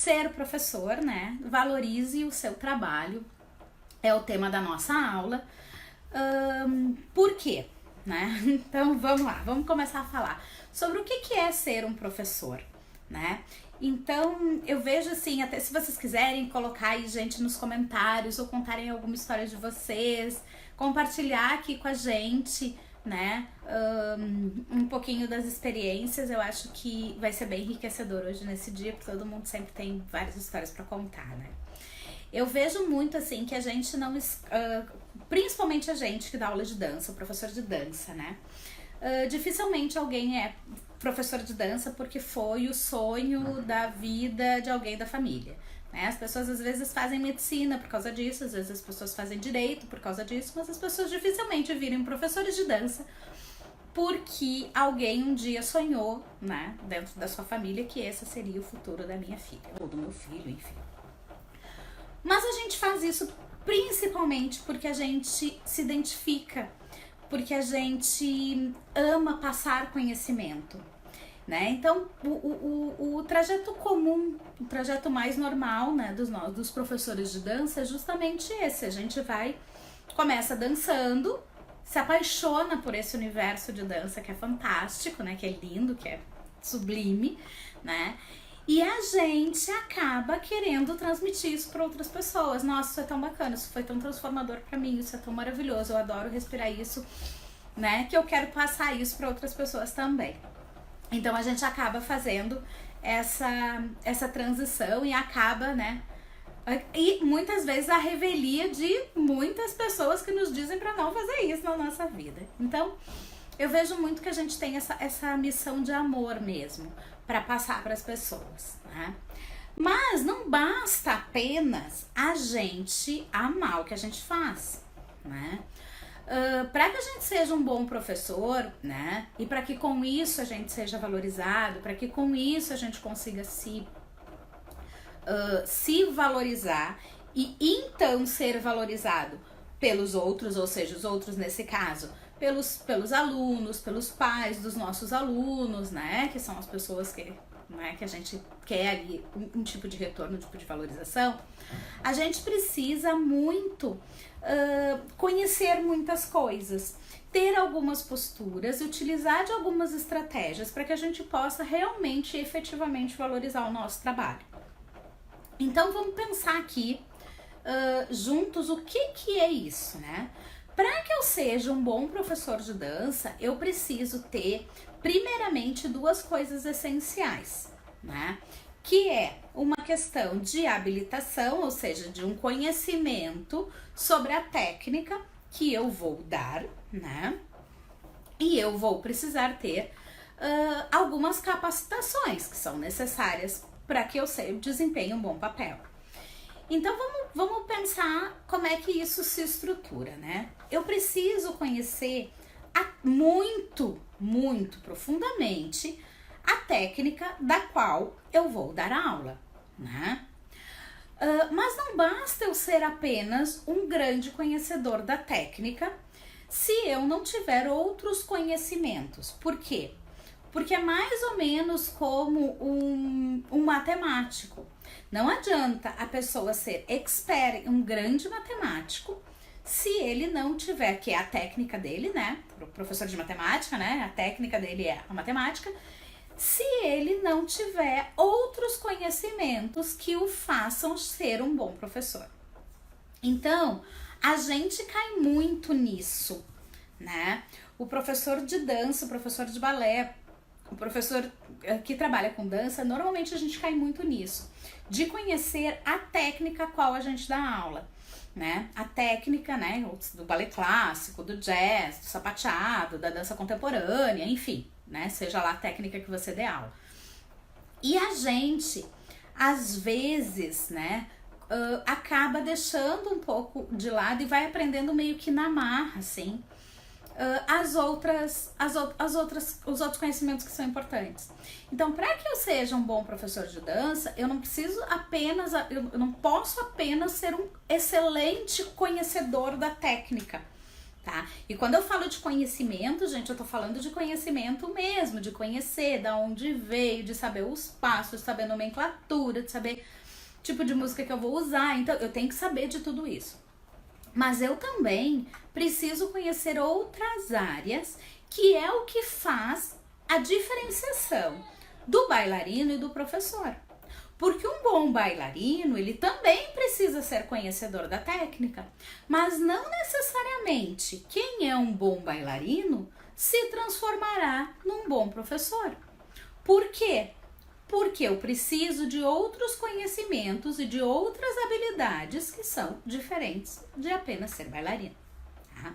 ser professor, né? Valorize o seu trabalho, é o tema da nossa aula. Por quê? Né? Então vamos lá, vamos começar a falar sobre o que é ser um professor, né? Então eu vejo assim, até se vocês quiserem colocar aí, gente, nos comentários ou contarem alguma história de vocês, compartilhar aqui com a gente, né, um pouquinho das experiências, eu acho que vai ser bem enriquecedor hoje nesse dia, porque todo mundo sempre tem várias histórias para contar, né. Eu vejo muito assim que a gente não, principalmente a gente que dá aula de dança, o professor de dança, né, dificilmente alguém é professor de dança porque foi o sonho da vida de alguém da família, né? As pessoas às vezes fazem medicina por causa disso, às vezes as pessoas fazem direito por causa disso, mas as pessoas dificilmente viram professores de dança porque alguém um dia sonhou, né, dentro da sua família, que esse seria o futuro da minha filha, ou do meu filho, enfim. Mas a gente faz isso principalmente porque a gente se identifica, porque a gente ama passar conhecimento, né? Então, o trajeto comum, o trajeto mais normal, né, dos professores de dança é justamente esse. A gente começa dançando, se apaixona por esse universo de dança que é fantástico, né, que é lindo, que é sublime, né? E a gente acaba querendo transmitir isso para outras pessoas. Nossa, isso é tão bacana, isso foi tão transformador para mim, isso é tão maravilhoso, eu adoro respirar isso, né? Que eu quero passar isso para outras pessoas também. Então a gente acaba fazendo essa transição e acaba, né? E muitas vezes a revelia de muitas pessoas que nos dizem para não fazer isso na nossa vida. Então eu vejo muito que a gente tem essa missão de amor mesmo para passar para as pessoas, né? Mas não basta apenas a gente amar o que a gente faz, né? Para que a gente seja um bom professor, né? E para que com isso a gente seja valorizado, para que com isso a gente consiga se valorizar e então ser valorizado pelos outros, ou seja, os outros nesse caso, pelos alunos, pelos pais dos nossos alunos, né? Que são as pessoas que a gente quer ali um tipo de retorno, um tipo de valorização. A gente precisa muito conhecer muitas coisas, ter algumas posturas e utilizar de algumas estratégias para que a gente possa realmente e efetivamente valorizar o nosso trabalho. Então vamos pensar aqui juntos o que é isso, né? Para que eu seja um bom professor de dança, eu preciso ter, primeiramente, duas coisas essenciais, né? Que é uma questão de habilitação, ou seja, de um conhecimento sobre a técnica que eu vou dar, né? E eu vou precisar ter algumas capacitações que são necessárias para que eu desempenhe um bom papel. Então vamos pensar como é que isso se estrutura, né? Eu preciso conhecer muito profundamente a técnica da qual eu vou dar aula, né? Mas não basta eu ser apenas um grande conhecedor da técnica se eu não tiver outros conhecimentos. Por quê? Porque é mais ou menos como um matemático. Não adianta a pessoa ser expert, um grande matemático, se ele não tiver, que é a técnica dele, né? O professor de matemática, né? A técnica dele é a matemática. Se ele não tiver outros conhecimentos que o façam ser um bom professor. Então, a gente cai muito nisso, né? O professor de dança, o professor de balé, o professor que trabalha com dança, normalmente a gente cai muito nisso, de conhecer a técnica a qual a gente dá aula, né? A técnica, né, do balé clássico, do jazz, do sapateado, da dança contemporânea, enfim, né, seja lá a técnica que você dê aula. E a gente, às vezes, né, acaba deixando um pouco de lado e vai aprendendo meio que na marra, assim, os outros conhecimentos que são importantes. Então, para que eu seja um bom professor de dança, eu não posso apenas ser um excelente conhecedor da técnica, tá? E quando eu falo de conhecimento, gente, eu tô falando de conhecimento mesmo, de conhecer da onde veio, de saber os passos, de saber nomenclatura, de saber tipo de música que eu vou usar. Então, eu tenho que saber de tudo isso. Mas eu também preciso conhecer outras áreas, que é o que faz a diferenciação do bailarino e do professor. Porque um bom bailarino, ele também precisa ser conhecedor da técnica, mas não necessariamente quem é um bom bailarino se transformará num bom professor. Por quê? Porque eu preciso de outros conhecimentos e de outras habilidades que são diferentes de apenas ser bailarino. Tá?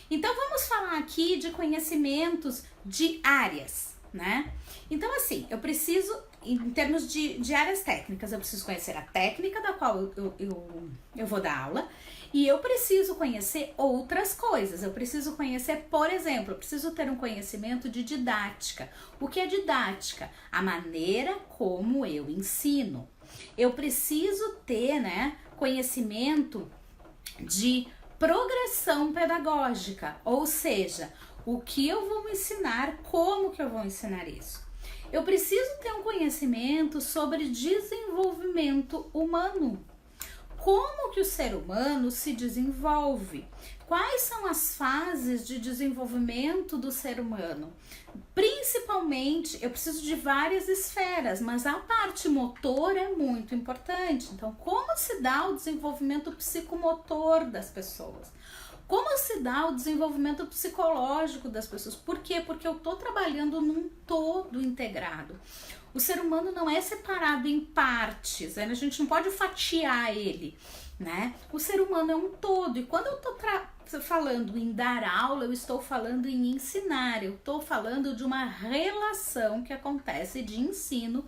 Então vamos falar aqui de conhecimentos de áreas, né? Então assim, eu preciso, em termos de áreas técnicas, eu preciso conhecer a técnica da qual eu vou dar aula, e eu preciso conhecer outras coisas. Eu preciso conhecer, por exemplo, eu preciso ter um conhecimento de didática. O que é didática? A maneira como eu ensino. Eu preciso ter, né, conhecimento de progressão pedagógica, ou seja, o que eu vou ensinar, como que eu vou ensinar isso. Eu preciso ter um conhecimento sobre desenvolvimento humano. Como que o ser humano se desenvolve? Quais são as fases de desenvolvimento do ser humano? Principalmente, eu preciso de várias esferas, mas a parte motora é muito importante. Então, como se dá o desenvolvimento psicomotor das pessoas? Como se dá o desenvolvimento psicológico das pessoas? Por quê? Porque eu estou trabalhando num todo integrado. O ser humano não é separado em partes, né? A gente não pode fatiar ele, né? O ser humano é um todo, e quando eu estou falando em dar aula, eu estou falando em ensinar, eu estou falando de uma relação que acontece de ensino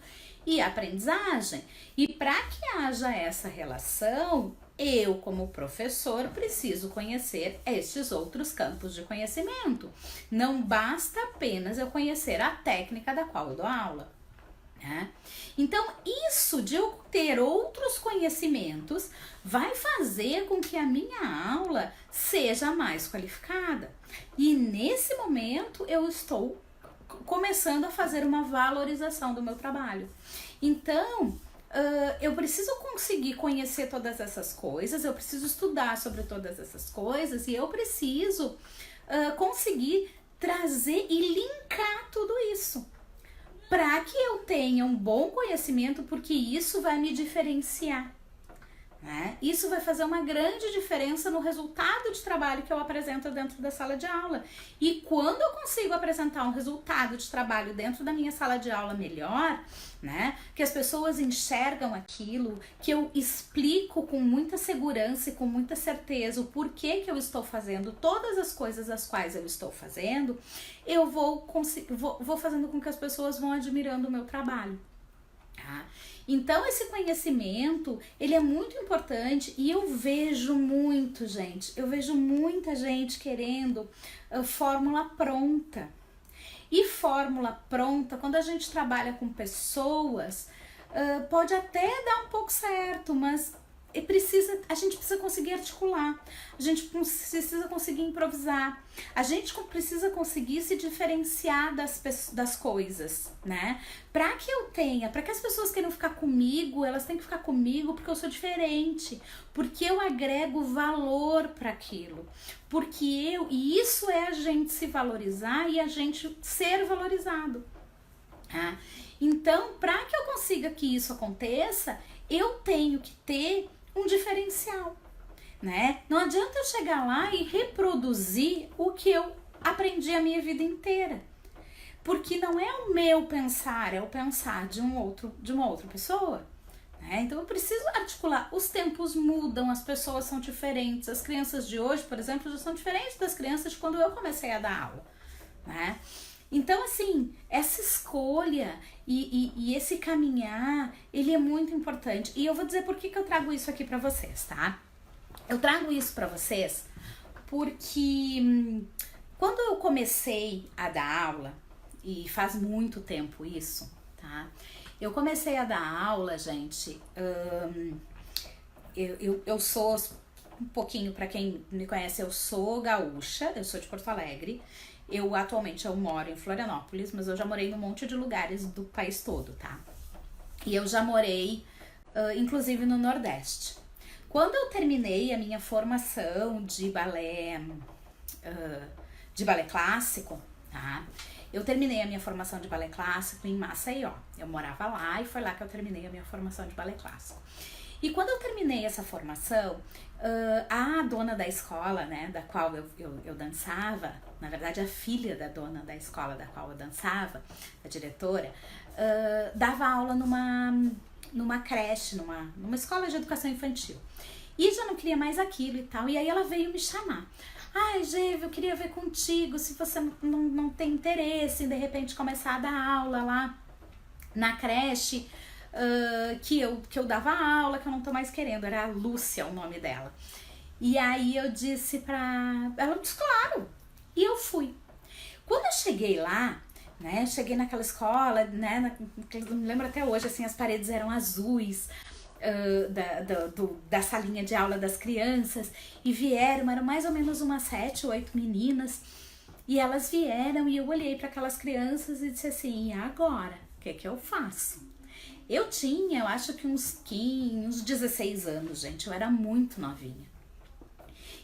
e aprendizagem. E para que haja essa relação, eu, como professor, preciso conhecer estes outros campos de conhecimento. Não basta apenas eu conhecer a técnica da qual eu dou aula. Então, isso de eu ter outros conhecimentos vai fazer com que a minha aula seja mais qualificada. E nesse momento eu estou começando a fazer uma valorização do meu trabalho. Então, eu preciso conseguir conhecer todas essas coisas, eu preciso estudar sobre todas essas coisas e eu preciso conseguir trazer e linkar tudo isso, para que eu tenha um bom conhecimento, porque isso vai me diferenciar, né? Isso vai fazer uma grande diferença no resultado de trabalho que eu apresento dentro da sala de aula. E quando eu consigo apresentar um resultado de trabalho dentro da minha sala de aula melhor, né? Que as pessoas enxergam aquilo, que eu explico com muita segurança e com muita certeza o porquê que eu estou fazendo todas as coisas as quais eu estou fazendo, eu vou fazendo com que as pessoas vão admirando o meu trabalho. Tá? Então esse conhecimento, ele é muito importante e eu vejo muito, gente, eu vejo muita gente querendo fórmula pronta. E fórmula pronta, quando a gente trabalha com pessoas, pode até dar um pouco certo, mas a gente precisa conseguir articular, a gente precisa conseguir improvisar, a gente precisa conseguir se diferenciar das coisas, né? Para que as pessoas queiram ficar comigo, elas têm que ficar comigo porque eu sou diferente, porque eu agrego valor para aquilo, e isso é a gente se valorizar e a gente ser valorizado. Tá? Então, para que eu consiga que isso aconteça, eu tenho que ter um diferencial, né? Não adianta eu chegar lá e reproduzir o que eu aprendi a minha vida inteira, porque não é o meu pensar, é o pensar de uma outra pessoa, né? Então eu preciso articular. Os tempos mudam, as pessoas são diferentes, as crianças de hoje, por exemplo, já são diferentes das crianças de quando eu comecei a dar aula, né? Então, assim, essa escolha e esse caminhar, ele é muito importante. E eu vou dizer por que eu trago isso aqui pra vocês, tá? Eu trago isso pra vocês porque quando eu comecei a dar aula, e faz muito tempo isso, tá? Eu comecei a dar aula, gente, eu sou um pouquinho para quem me conhece, eu sou gaúcha, eu sou de Porto Alegre. Atualmente eu moro em Florianópolis, mas eu já morei em um monte de lugares do país todo, tá? E eu já morei, inclusive, no Nordeste. Quando eu terminei a minha formação de balé clássico, tá? Eu terminei a minha formação de balé clássico em Maceió. Eu morava lá e foi lá que eu terminei a minha formação de balé clássico. E quando eu terminei essa formação, a dona da escola, né, da qual eu dançava, na verdade a filha da dona da escola da qual eu dançava, a diretora, dava aula numa creche, numa escola de educação infantil. E já não queria mais aquilo e tal, e aí ela veio me chamar. Ai, Gê, eu queria ver contigo, se você não tem interesse em de repente começar a dar aula lá na creche, que eu dava aula, que eu não tô mais querendo, era a Lúcia o nome dela. E aí eu disse pra ela, disse claro, e eu fui. Quando eu cheguei lá, né, cheguei naquela escola, né, me lembro até hoje, assim, as paredes eram azuis, da salinha de aula das crianças, e eram mais ou menos umas 7 ou 8 meninas, e elas vieram e eu olhei para aquelas crianças e disse assim, e agora? O que eu faço? Eu tinha, eu acho que uns 16 anos, gente, eu era muito novinha.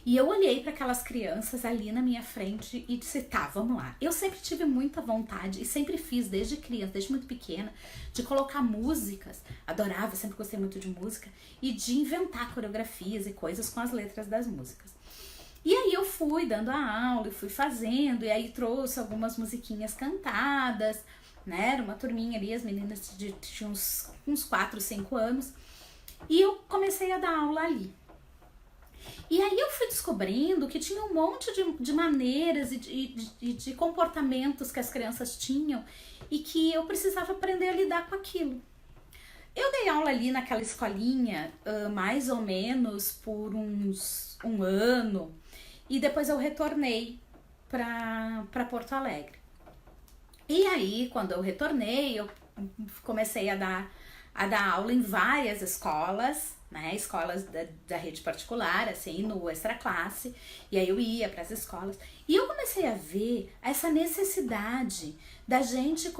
E eu olhei para aquelas crianças ali na minha frente e disse, tá, vamos lá. Eu sempre tive muita vontade e sempre fiz desde criança, desde muito pequena, de colocar músicas, adorava, sempre gostei muito de música, e de inventar coreografias e coisas com as letras das músicas. E aí eu fui dando a aula e fui fazendo, e aí trouxe algumas musiquinhas cantadas, né, era uma turminha ali, as meninas tinham uns 4, 5 anos, e eu comecei a dar aula ali. E aí eu fui descobrindo que tinha um monte de maneiras e de comportamentos que as crianças tinham e que eu precisava aprender a lidar com aquilo. Eu dei aula ali naquela escolinha mais ou menos por um ano e depois eu retornei para Porto Alegre. E aí, quando eu retornei, eu comecei a dar aula em várias escolas, né, escolas da rede particular, assim, no extra classe, e aí eu ia para as escolas, e eu comecei a ver essa necessidade da gente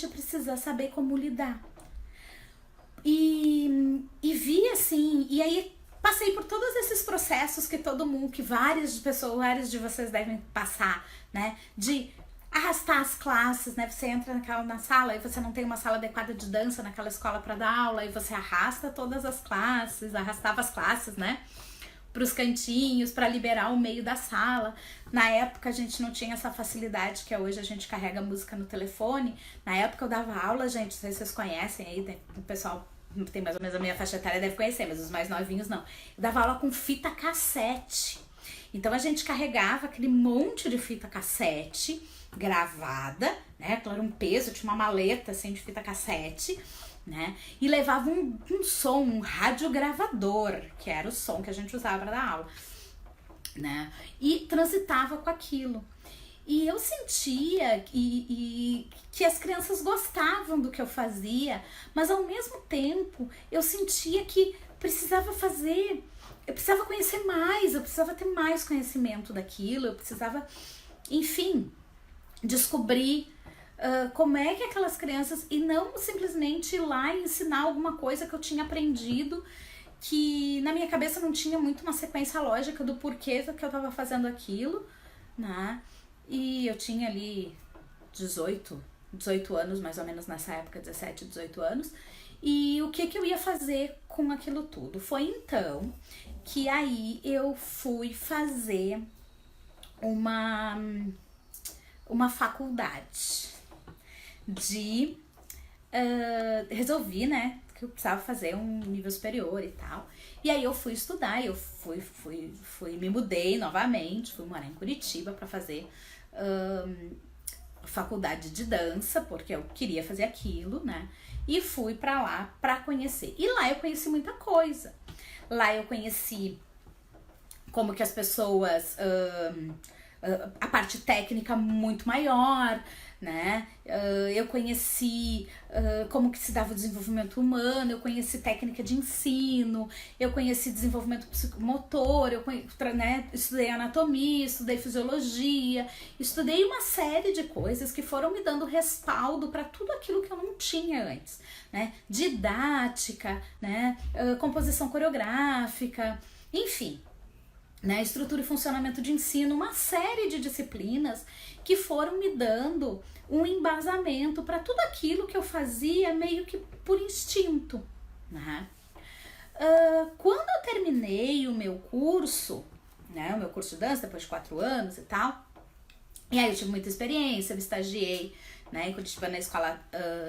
precisar saber como lidar, e vi assim, e aí passei por todos esses processos que várias de vocês devem passar, né, de arrastar as classes, né? Você entra na sala e você não tem uma sala adequada de dança naquela escola para dar aula e você arrasta todas as classes, arrastava as classes, né? Para os cantinhos, para liberar o meio da sala. Na época a gente não tinha essa facilidade que hoje a gente carrega música no telefone. Na época eu dava aula, gente, não sei se vocês conhecem aí, o pessoal tem mais ou menos a minha faixa etária deve conhecer, mas os mais novinhos não. Eu dava aula com fita cassete. Então a gente carregava aquele monte de fita cassete gravada, né, claro, um peso, tinha uma maleta assim de fita cassete, né, e levava um som, um radiogravador, que era o som que a gente usava para dar aula, né, e transitava com aquilo. E eu sentia que as crianças gostavam do que eu fazia, mas ao mesmo tempo eu sentia que eu precisava conhecer mais, eu precisava ter mais conhecimento daquilo, eu precisava, enfim, descobrir como é que aquelas crianças, e não simplesmente ir lá e ensinar alguma coisa que eu tinha aprendido, que na minha cabeça não tinha muito uma sequência lógica do porquê que eu estava fazendo aquilo, né? E eu tinha ali 18 anos, mais ou menos nessa época, 17, 18 anos, e o que eu ia fazer com aquilo tudo? Foi então que aí eu fui fazer uma faculdade resolvi, né, que eu precisava fazer um nível superior e tal, e aí eu fui estudar, eu me mudei novamente, fui morar em Curitiba para fazer faculdade de dança, porque eu queria fazer aquilo, né, e fui para lá para conhecer, e lá eu conheci muita coisa, lá eu conheci como que as pessoas a parte técnica muito maior, né? Eu conheci como que se dava o desenvolvimento humano, eu conheci técnica de ensino, eu conheci desenvolvimento psicomotor, né, estudei anatomia, estudei fisiologia, estudei uma série de coisas que foram me dando respaldo para tudo aquilo que eu não tinha antes, né? Didática, né? Composição coreográfica, enfim, né? Estrutura e funcionamento de ensino, uma série de disciplinas que foram me dando um embasamento para tudo aquilo que eu fazia meio que por instinto, né? Quando eu terminei o meu curso, né, o meu curso de dança, depois de 4 anos e tal, e aí eu tive muita experiência, eu estagiei, né, em Curitiba na escola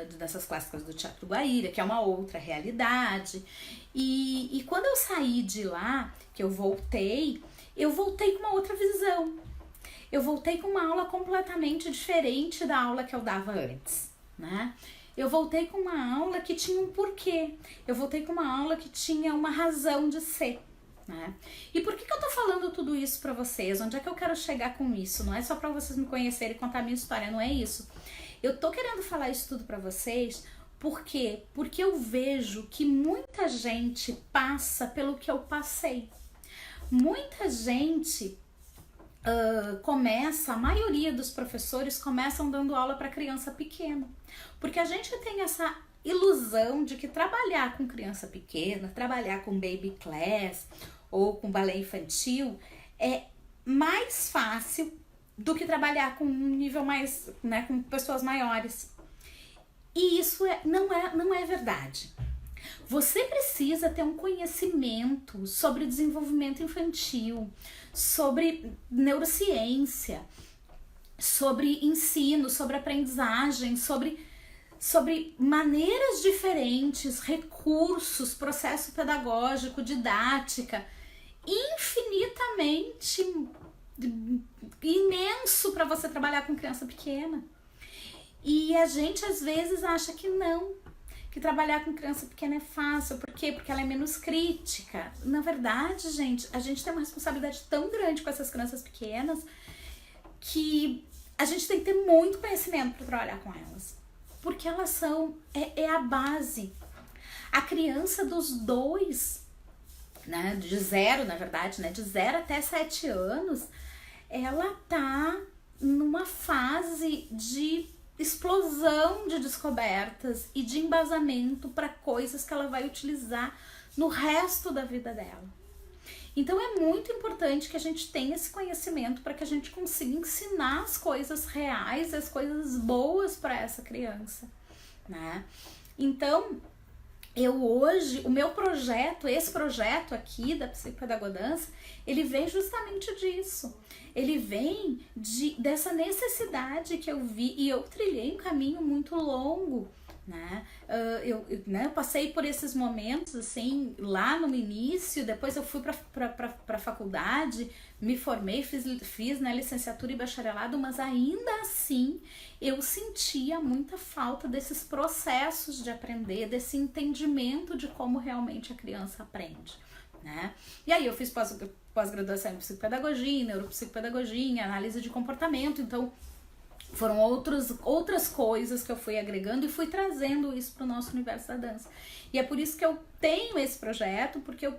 de danças clássicas do Teatro Guaíra, que é uma outra realidade, e quando eu saí de lá, que eu voltei com uma outra visão. Eu voltei com uma aula completamente diferente da aula que eu dava antes, né? Eu voltei com uma aula que tinha um porquê. Eu voltei com uma aula que tinha uma razão de ser, né? E por que eu tô falando tudo isso pra vocês? Onde é que eu quero chegar com isso? Não é só pra vocês me conhecerem e contar a minha história, não é isso. Eu tô querendo falar isso tudo pra vocês por quê? Porque eu vejo que muita gente passa pelo que eu passei. Muita gente a maioria dos professores começam dando aula para criança pequena, porque a gente tem essa ilusão de que trabalhar com criança pequena, trabalhar com baby class ou com balé infantil é mais fácil do que trabalhar com um nível mais, né, com pessoas maiores. E isso não é verdade. Você precisa ter um conhecimento sobre desenvolvimento infantil, sobre neurociência, sobre ensino, sobre aprendizagem, sobre maneiras diferentes, recursos, processo pedagógico, didática, infinitamente imenso para você trabalhar com criança pequena. E a gente às vezes acha que não, que trabalhar com criança pequena é fácil. Por quê? Porque ela é menos crítica. Na verdade, gente, a gente tem uma responsabilidade tão grande com essas crianças pequenas que a gente tem que ter muito conhecimento para trabalhar com elas. Porque elas são, é a base. A criança dos 2, né, de 0, na verdade, né, de 0 até 7 anos, ela tá numa fase de explosão de descobertas e de embasamento para coisas que ela vai utilizar no resto da vida dela. Então é muito importante que a gente tenha esse conhecimento para que a gente consiga ensinar as coisas reais, as coisas boas para essa criança, né? Então, o meu projeto, esse projeto aqui da Psicopedagodança, ele vem justamente disso. Ele vem dessa necessidade que eu vi, e eu trilhei um caminho muito longo, né? Eu passei por esses momentos, assim, lá no início, depois eu fui para a faculdade, me formei, fiz né, licenciatura e bacharelado, mas ainda assim eu sentia muita falta desses processos de aprender, desse entendimento de como realmente a criança aprende, né? E aí eu fiz pós-graduação em psicopedagogia, em neuropsicopedagogia, em análise de comportamento, então foram outras coisas que eu fui agregando e fui trazendo isso para o nosso universo da dança. E é por isso que eu tenho esse projeto, porque eu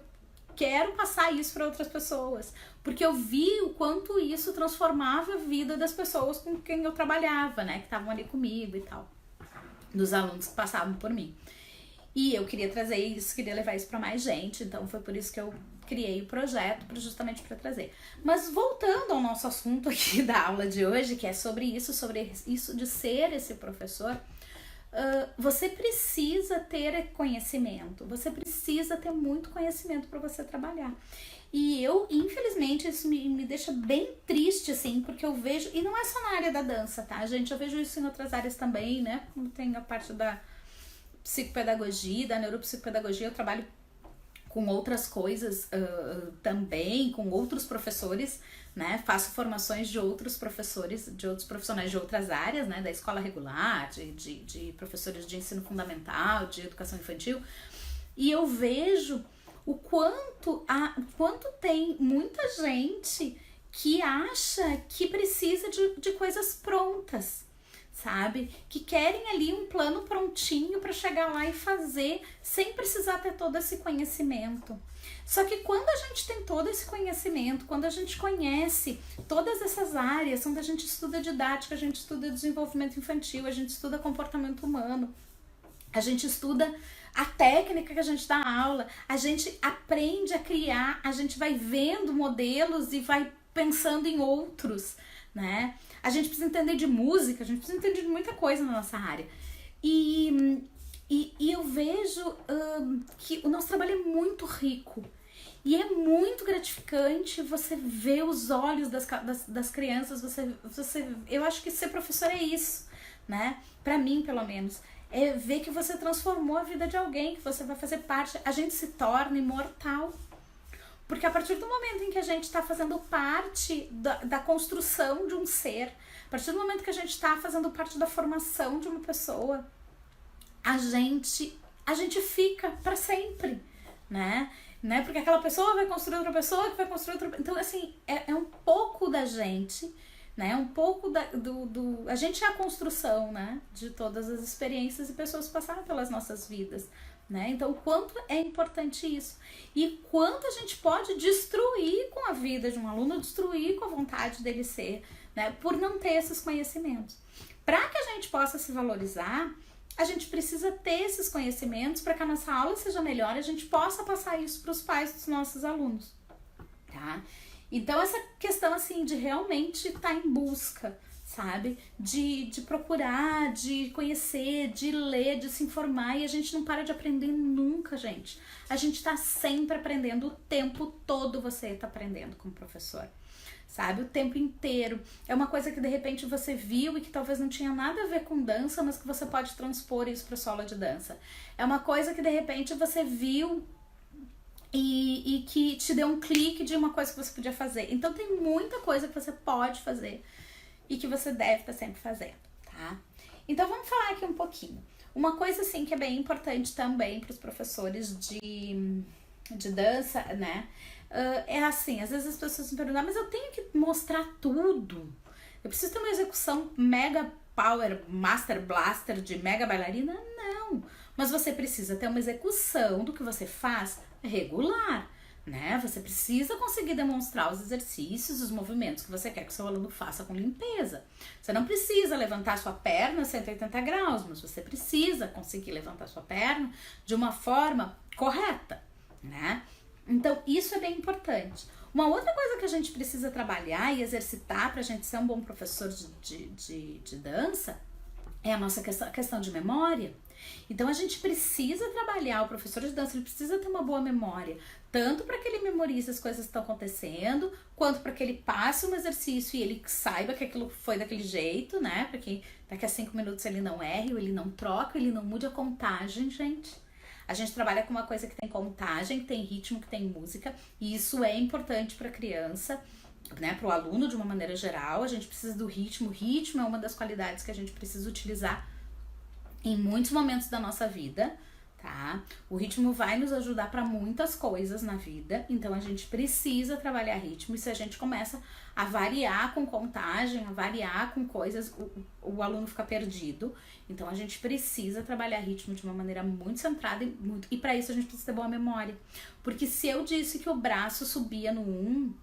quero passar isso para outras pessoas, porque eu vi o quanto isso transformava a vida das pessoas com quem eu trabalhava, né, que estavam ali comigo e tal, dos alunos que passavam por mim. E eu queria trazer isso, queria levar isso para mais gente, então foi por isso que eu criei o projeto, justamente para trazer. Mas voltando ao nosso assunto aqui da aula de hoje, que é sobre isso de ser esse professor, você precisa ter conhecimento, você precisa ter muito conhecimento para você trabalhar. E eu, infelizmente, isso me deixa bem triste, assim, porque eu vejo, e não é só na área da dança, tá, gente? Eu vejo isso em outras áreas também, né? Como tem a parte da psicopedagogia, da neuropsicopedagogia, eu trabalho com outras coisas também, com outros professores, né? Faço formações de outros professores, de outros profissionais de outras áreas, né? Da escola regular, de professores de ensino fundamental, de educação infantil, e eu vejo o quanto tem muita gente que acha que precisa de coisas prontas, sabe? Que querem ali um plano prontinho para chegar lá e fazer sem precisar ter todo esse conhecimento. Só que quando a gente tem todo esse conhecimento, quando a gente conhece todas essas áreas, onde a gente estuda didática, a gente estuda desenvolvimento infantil, a gente estuda comportamento humano, a gente estuda a técnica que a gente dá aula, a gente aprende a criar, a gente vai vendo modelos e vai pensando em outros, né? A gente precisa entender de música, a gente precisa entender de muita coisa na nossa área. E eu vejo que o nosso trabalho é muito rico. E é muito gratificante você ver os olhos das crianças. Eu acho que ser professor é isso, né? Pra mim, pelo menos. É ver que você transformou a vida de alguém, que você vai fazer parte. A gente se torna imortal. Porque a partir do momento em que a gente está fazendo parte da construção de um ser, a partir do momento que a gente está fazendo parte da formação de uma pessoa, a gente fica para sempre, né? Porque aquela pessoa vai construir outra pessoa que vai construir outra. Então, assim, é um pouco da gente, né? Um pouco a gente é a construção, né? De todas as experiências e pessoas que passaram pelas nossas vidas, né? Então, o quanto é importante isso. E quanto a gente pode destruir com a vida de um aluno, destruir com a vontade dele ser, né? Por não ter esses conhecimentos. Para que a gente possa se valorizar, a gente precisa ter esses conhecimentos para que a nossa aula seja melhor e a gente possa passar isso para os pais dos nossos alunos, tá? Então, essa questão, assim, de realmente estar em busca, sabe? De procurar, de conhecer, de ler, de se informar, e a gente não para de aprender nunca, gente. A gente tá sempre aprendendo, o tempo todo você tá aprendendo como professor, sabe? O tempo inteiro. É uma coisa que de repente você viu e que talvez não tinha nada a ver com dança, mas que você pode transpor isso para sua aula de dança. É uma coisa que de repente você viu e que te deu um clique de uma coisa que você podia fazer. Então tem muita coisa que você pode fazer e que você deve estar sempre fazendo, tá? Então vamos falar aqui um pouquinho. Uma coisa assim que é bem importante também para os professores de dança, né? É assim, às vezes as pessoas me perguntam, mas eu tenho que mostrar tudo? Eu preciso ter uma execução mega power, master blaster de mega bailarina? Não! Mas você precisa ter uma execução do que você faz regular, né? Você precisa conseguir demonstrar os exercícios, os movimentos que você quer que o seu aluno faça com limpeza. Você não precisa levantar sua perna a 180 graus, mas você precisa conseguir levantar sua perna de uma forma correta, né? Então, isso é bem importante. Uma outra coisa que a gente precisa trabalhar e exercitar para a gente ser um bom professor de dança é a nossa questão de memória. Então, a gente precisa trabalhar, o professor de dança, ele precisa ter uma boa memória, tanto para que ele memorize as coisas que estão acontecendo, quanto para que ele passe um exercício e ele saiba que aquilo foi daquele jeito, né? Para que daqui a 5 minutos ele não erre, ou ele não troque, ou ele não mude a contagem, gente. A gente trabalha com uma coisa que tem contagem, que tem ritmo, que tem música, e isso é importante para a criança, né, para o aluno de uma maneira geral. A gente precisa do ritmo. O ritmo é uma das qualidades que a gente precisa utilizar em muitos momentos da nossa vida, tá? O ritmo vai nos ajudar para muitas coisas na vida, então a gente precisa trabalhar ritmo. E se a gente começa a variar com contagem, a variar com coisas, o aluno fica perdido. Então a gente precisa trabalhar ritmo de uma maneira muito centrada e para isso a gente precisa ter boa memória. Porque se eu disse que o braço subia no 1,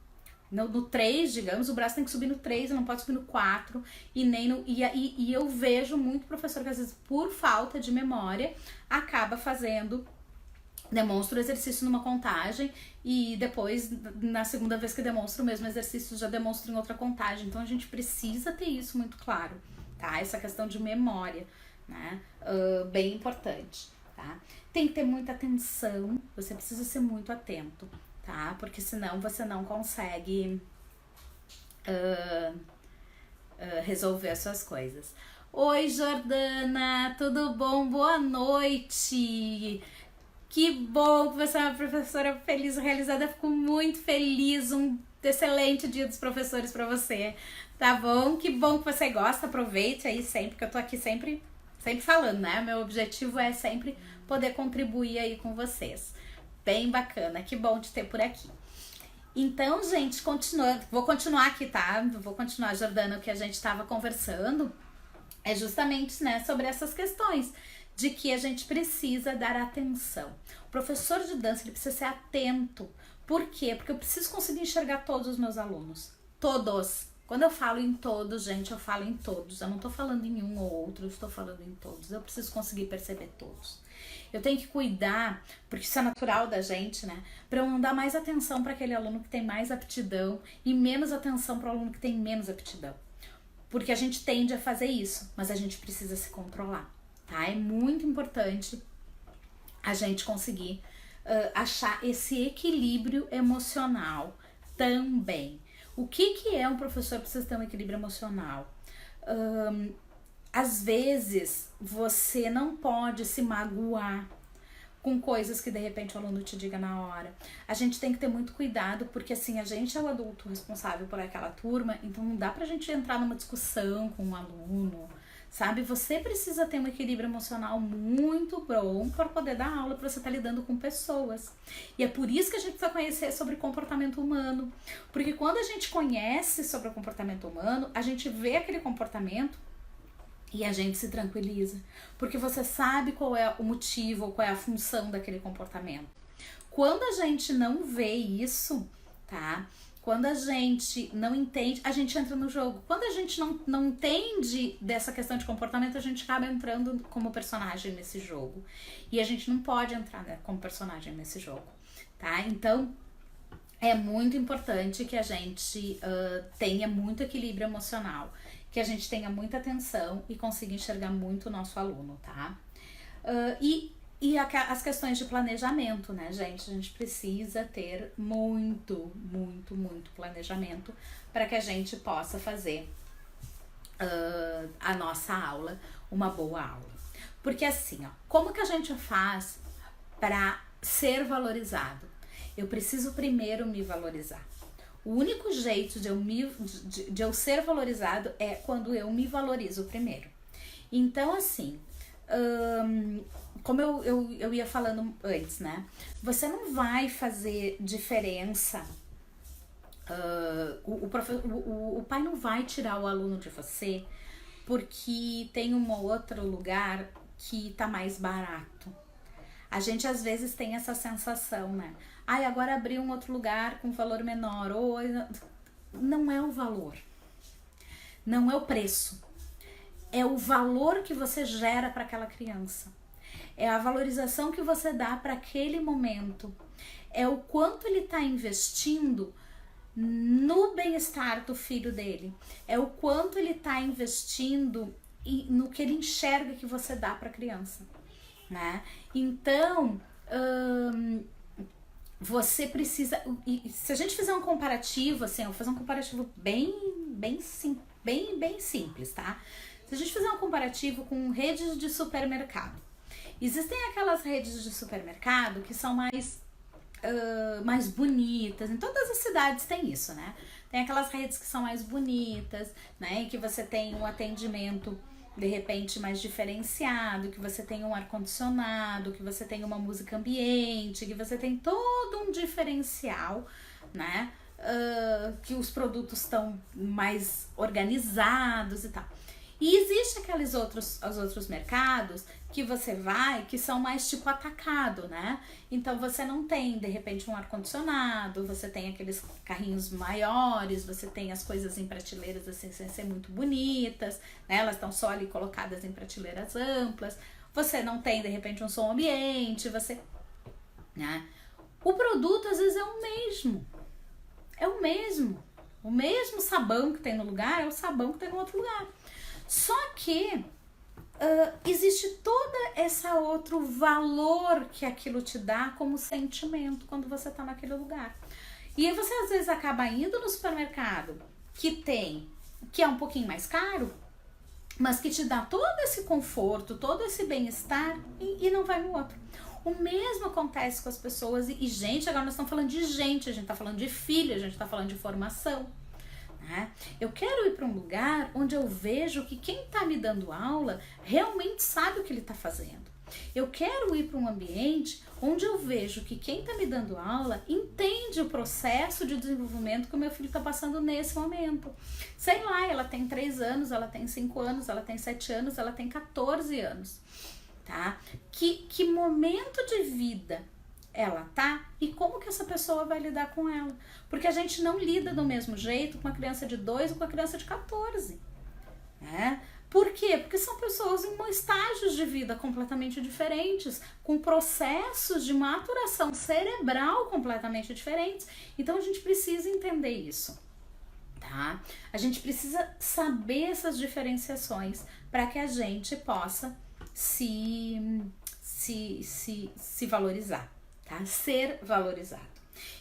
no 3, digamos, o braço tem que subir no 3, não pode subir no 4, e nem no. E eu vejo muito professor que às vezes, por falta de memória, acaba demonstra o exercício numa contagem e depois, na segunda vez que demonstra o mesmo exercício, já demonstra em outra contagem. Então a gente precisa ter isso muito claro, tá? Essa questão de memória, né? Bem importante, tá? Tem que ter muita atenção, você precisa ser muito atento, tá? Porque senão você não consegue resolver as suas coisas. Oi, Jordana, tudo bom? Boa noite! Que bom que você é uma professora feliz e realizada. Eu fico muito feliz. Um excelente dia dos professores para você, tá bom? Que bom que você gosta. Aproveite aí sempre, que eu tô aqui sempre falando, né? Meu objetivo é sempre poder contribuir aí com vocês. Bem bacana, que bom te ter por aqui. Então, gente, continuando, vou continuar aqui, tá? Vou continuar, Jordana, o que a gente estava conversando é justamente, né, sobre essas questões de que a gente precisa dar atenção. O professor de dança, ele precisa ser atento. Por quê? Porque eu preciso conseguir enxergar todos os meus alunos. Todos. Quando eu falo em todos, gente, eu falo em todos. Eu não tô falando em um ou outro, eu estou falando em todos. Eu preciso conseguir perceber todos. Eu tenho que cuidar, porque isso é natural da gente, né? Para eu não dar mais atenção para aquele aluno que tem mais aptidão e menos atenção para o aluno que tem menos aptidão. Porque a gente tende a fazer isso, mas a gente precisa se controlar, tá? É muito importante a gente conseguir achar esse equilíbrio emocional também. O que é um professor que precisa ter um equilíbrio emocional? Às vezes você não pode se magoar com coisas que de repente o aluno te diga na hora. A gente tem que ter muito cuidado, porque assim, a gente é o adulto responsável por aquela turma, então não dá pra gente entrar numa discussão com um aluno, sabe? Você precisa ter um equilíbrio emocional muito bom para poder dar aula, para você estar lidando com pessoas. E é por isso que a gente precisa conhecer sobre comportamento humano, porque quando a gente conhece sobre o comportamento humano, a gente vê aquele comportamento e a gente se tranquiliza, porque você sabe qual é o motivo, qual é a função daquele comportamento. Quando a gente não vê isso, tá? Quando a gente não entende, a gente entra no jogo. Quando a gente não entende dessa questão de comportamento, a gente acaba entrando como personagem nesse jogo. E a gente não pode entrar, né, como personagem nesse jogo, tá? Então, é muito importante que a gente tenha muito equilíbrio emocional, que a gente tenha muita atenção e consiga enxergar muito o nosso aluno, tá? E as questões de planejamento, né, gente? A gente precisa ter muito planejamento para que a gente possa fazer a nossa aula uma boa aula. Porque assim, ó, como que a gente faz para ser valorizado? Eu preciso primeiro me valorizar. O único jeito de eu ser valorizado é quando eu me valorizo primeiro. Então, assim, como eu ia falando antes, né? Você não vai fazer diferença. O pai não vai tirar o aluno de você porque tem um outro lugar que tá mais barato. A gente às vezes tem essa sensação, né? Ai, agora abri um outro lugar com valor menor. Ou não é o valor. Não é o preço. É o valor que você gera para aquela criança. É a valorização que você dá para aquele momento. É o quanto ele está investindo no bem-estar do filho dele. É o quanto ele está investindo no que ele enxerga que você dá para a criança, né? Então, você precisa... Se a gente fizer um comparativo, assim, eu vou fazer um comparativo bem simples, tá? Se a gente fizer um comparativo com redes de supermercado, existem aquelas redes de supermercado que são mais bonitas. Em todas as cidades tem isso, né? Tem aquelas redes que são mais bonitas, né? Que você tem um atendimento de repente mais diferenciado, que você tem um ar-condicionado, que você tem uma música ambiente, que você tem todo um diferencial, né? Que os produtos estão mais organizados e tal. E existe os outros mercados que você vai, que são mais tipo atacado, né? Então você não tem, de repente, um ar-condicionado, você tem aqueles carrinhos maiores, você tem as coisas em prateleiras assim, sem ser muito bonitas, né? Elas estão só ali colocadas em prateleiras amplas. Você não tem, de repente, um som ambiente, né? O produto, às vezes, é o mesmo. É o mesmo. O mesmo sabão que tem no lugar é o sabão que tem no outro lugar. Só que existe todo esse outro valor que aquilo te dá como sentimento quando você está naquele lugar. E aí você às vezes acaba indo no supermercado que é um pouquinho mais caro, mas que te dá todo esse conforto, todo esse bem-estar e não vai no outro. O mesmo acontece com as pessoas e gente, agora nós estamos falando de gente, a gente está falando de filho, a gente está falando de formação. Eu quero ir para um lugar onde eu vejo que quem está me dando aula realmente sabe o que ele está fazendo. Eu quero ir para um ambiente onde eu vejo que quem está me dando aula entende o processo de desenvolvimento que o meu filho está passando nesse momento. Sei lá, ela tem 3 anos, ela tem 5 anos, ela tem 7 anos, ela tem 14 anos, tá? Que momento de vida ela tá e como que essa pessoa vai lidar com ela. Porque a gente não lida do mesmo jeito com uma criança de 2 ou com uma criança de 14, né? Por quê? Porque são pessoas em estágios de vida completamente diferentes, com processos de maturação cerebral completamente diferentes. Então a gente precisa entender isso, tá? A gente precisa saber essas diferenciações para que a gente possa se valorizar, tá? Ser valorizado.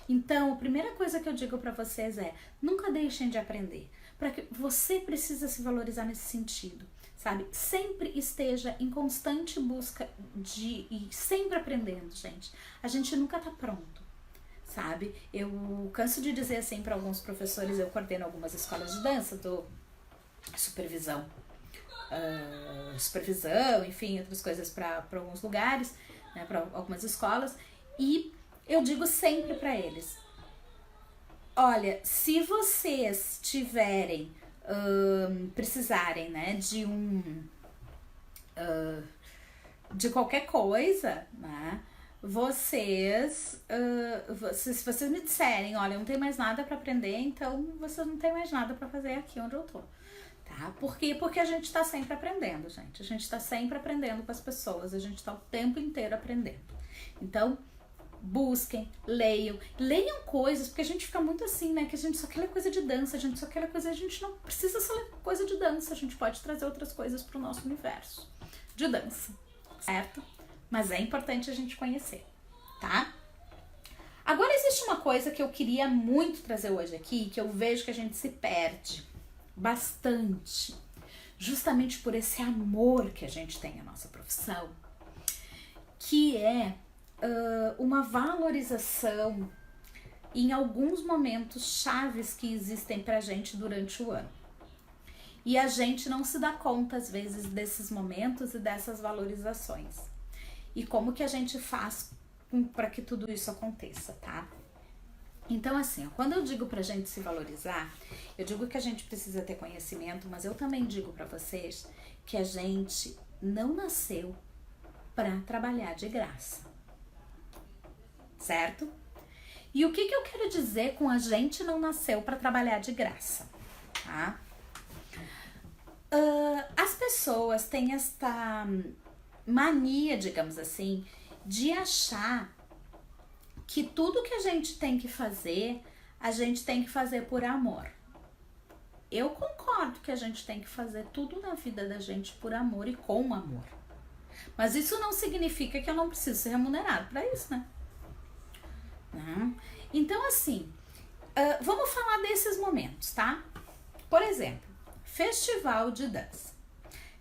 Então, a primeira coisa que eu digo para vocês é: nunca deixem de aprender. Para que você precisa se valorizar nesse sentido, sabe? Sempre esteja em constante busca e sempre aprendendo, gente. A gente nunca tá pronto, sabe? Eu canso de dizer assim para alguns professores, eu coordeno algumas escolas de dança, dou supervisão, enfim, outras coisas para alguns lugares, né, para algumas escolas, e eu digo sempre para eles: olha, se vocês tiverem, precisarem, né, de qualquer coisa, né, se vocês me disserem: olha, eu não tenho mais nada para aprender, então vocês não têm mais nada para fazer aqui onde eu tô, tá? Por quê? Porque a gente tá sempre aprendendo, gente. A gente tá sempre aprendendo com as pessoas, a gente tá o tempo inteiro aprendendo. Então, busquem, leiam coisas, porque a gente fica muito assim, né, que a gente só quer ler coisa de dança, a gente não precisa só ler coisa de dança, a gente pode trazer outras coisas pro nosso universo de dança, certo? Mas é importante a gente conhecer, tá? Agora existe uma coisa que eu queria muito trazer hoje aqui, que eu vejo que a gente se perde bastante, justamente por esse amor que a gente tem à nossa profissão, que é uma valorização em alguns momentos chaves que existem pra gente durante o ano. E a gente não se dá conta, às vezes, desses momentos e dessas valorizações. E como que a gente faz para que tudo isso aconteça, tá? Então, assim, quando eu digo pra gente se valorizar, eu digo que a gente precisa ter conhecimento, mas eu também digo pra vocês que a gente não nasceu pra trabalhar de graça. Certo? E o que eu quero dizer com a gente não nasceu para trabalhar de graça, tá? As pessoas têm esta mania, digamos assim, de achar que tudo que a gente tem que fazer por amor. Eu concordo que a gente tem que fazer tudo na vida da gente por amor e com amor. Mas isso não significa que eu não preciso ser remunerado para isso, né? Então, assim, vamos falar desses momentos, tá? Por exemplo, festival de dança.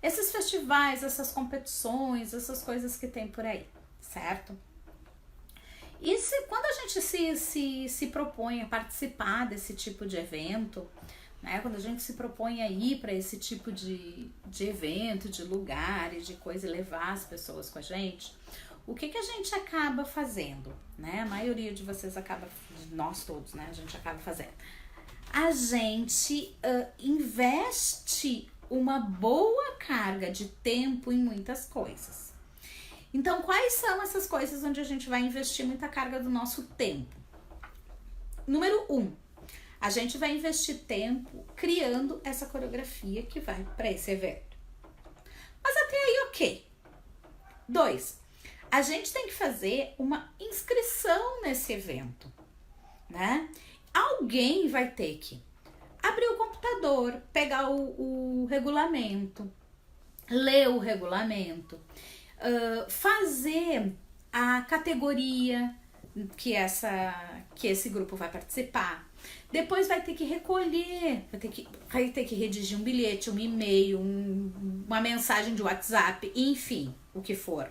Esses festivais, essas competições, essas coisas que tem por aí, certo? E quando a gente se propõe a participar desse tipo de evento, né? Quando a gente se propõe a ir para esse tipo de evento, de lugar e de coisa, e levar as pessoas com a gente, o que a gente acaba fazendo, né? A maioria de vocês acaba, nós todos, né? A gente acaba fazendo. A gente investe uma boa carga de tempo em muitas coisas. Então, quais são essas coisas onde a gente vai investir muita carga do nosso tempo? Número 1, a gente vai investir tempo criando essa coreografia que vai para esse evento. Mas até aí, ok. 2, a gente tem que fazer uma inscrição nesse evento, né? Alguém vai ter que abrir o computador, pegar o regulamento, ler o regulamento, fazer a categoria que esse grupo vai participar. Depois vai ter que recolher, vai ter que redigir um bilhete, um e-mail, uma mensagem de WhatsApp, enfim, o que for,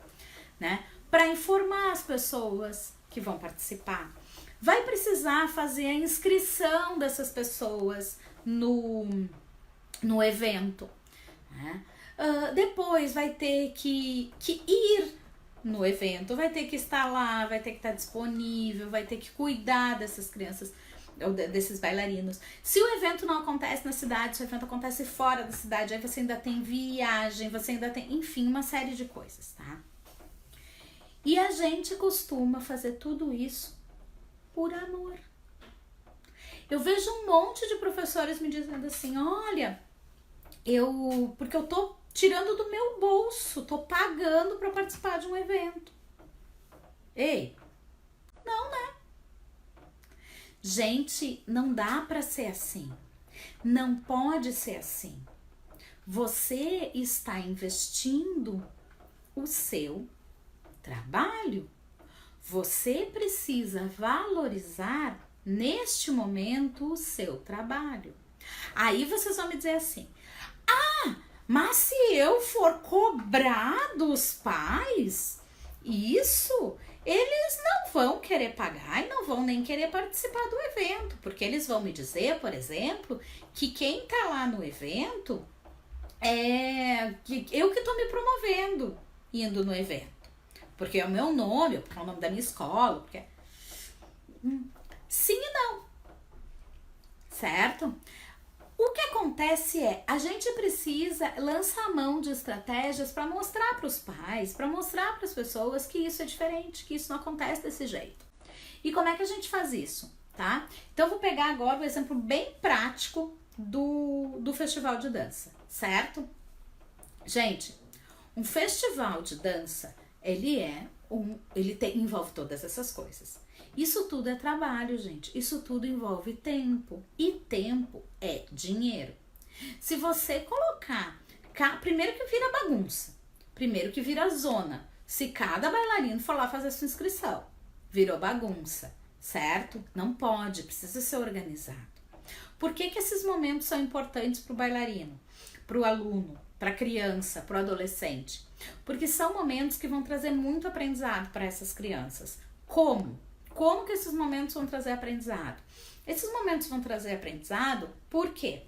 né? Para informar as pessoas que vão participar. Vai precisar fazer a inscrição dessas pessoas no evento, né? Depois vai ter que ir no evento, vai ter que estar lá, vai ter que estar disponível, vai ter que cuidar dessas crianças, ou desses bailarinos. Se o evento não acontece na cidade, se o evento acontece fora da cidade, aí você ainda tem viagem, você ainda tem, enfim, uma série de coisas, tá? E a gente costuma fazer tudo isso por amor. Eu vejo um monte de professores me dizendo assim, olha, porque eu tô tirando do meu bolso, tô pagando para participar de um evento. Ei, não, né? Gente, não dá para ser assim. Não pode ser assim. Você está investindo o seu trabalho. Você precisa valorizar neste momento o seu trabalho. Aí vocês vão me dizer assim, mas se eu for cobrar dos pais isso, eles não vão querer pagar e não vão nem querer participar do evento, porque eles vão me dizer, por exemplo, que quem tá lá no evento é eu que tô me promovendo indo no evento, porque é o meu nome, porque é o nome da minha escola, porque sim e não, certo? O que acontece é, a gente precisa lançar a mão de estratégias para mostrar para os pais, para mostrar para as pessoas que isso é diferente, que isso não acontece desse jeito. E como é que a gente faz isso, tá? Então eu vou pegar agora um exemplo bem prático do festival de dança, certo? Gente, um festival de dança, envolve todas essas coisas. Isso tudo é trabalho, gente. Isso tudo envolve tempo. E tempo é dinheiro. Se você colocar... Primeiro que vira bagunça. Primeiro que vira zona. Se cada bailarino for lá fazer sua inscrição, virou bagunça, certo? Não pode, precisa ser organizado. Por que esses momentos são importantes para o bailarino, para o aluno, para a criança, para o adolescente? Porque são momentos que vão trazer muito aprendizado para essas crianças. Como? Como que esses momentos vão trazer aprendizado? Esses momentos vão trazer aprendizado, por quê?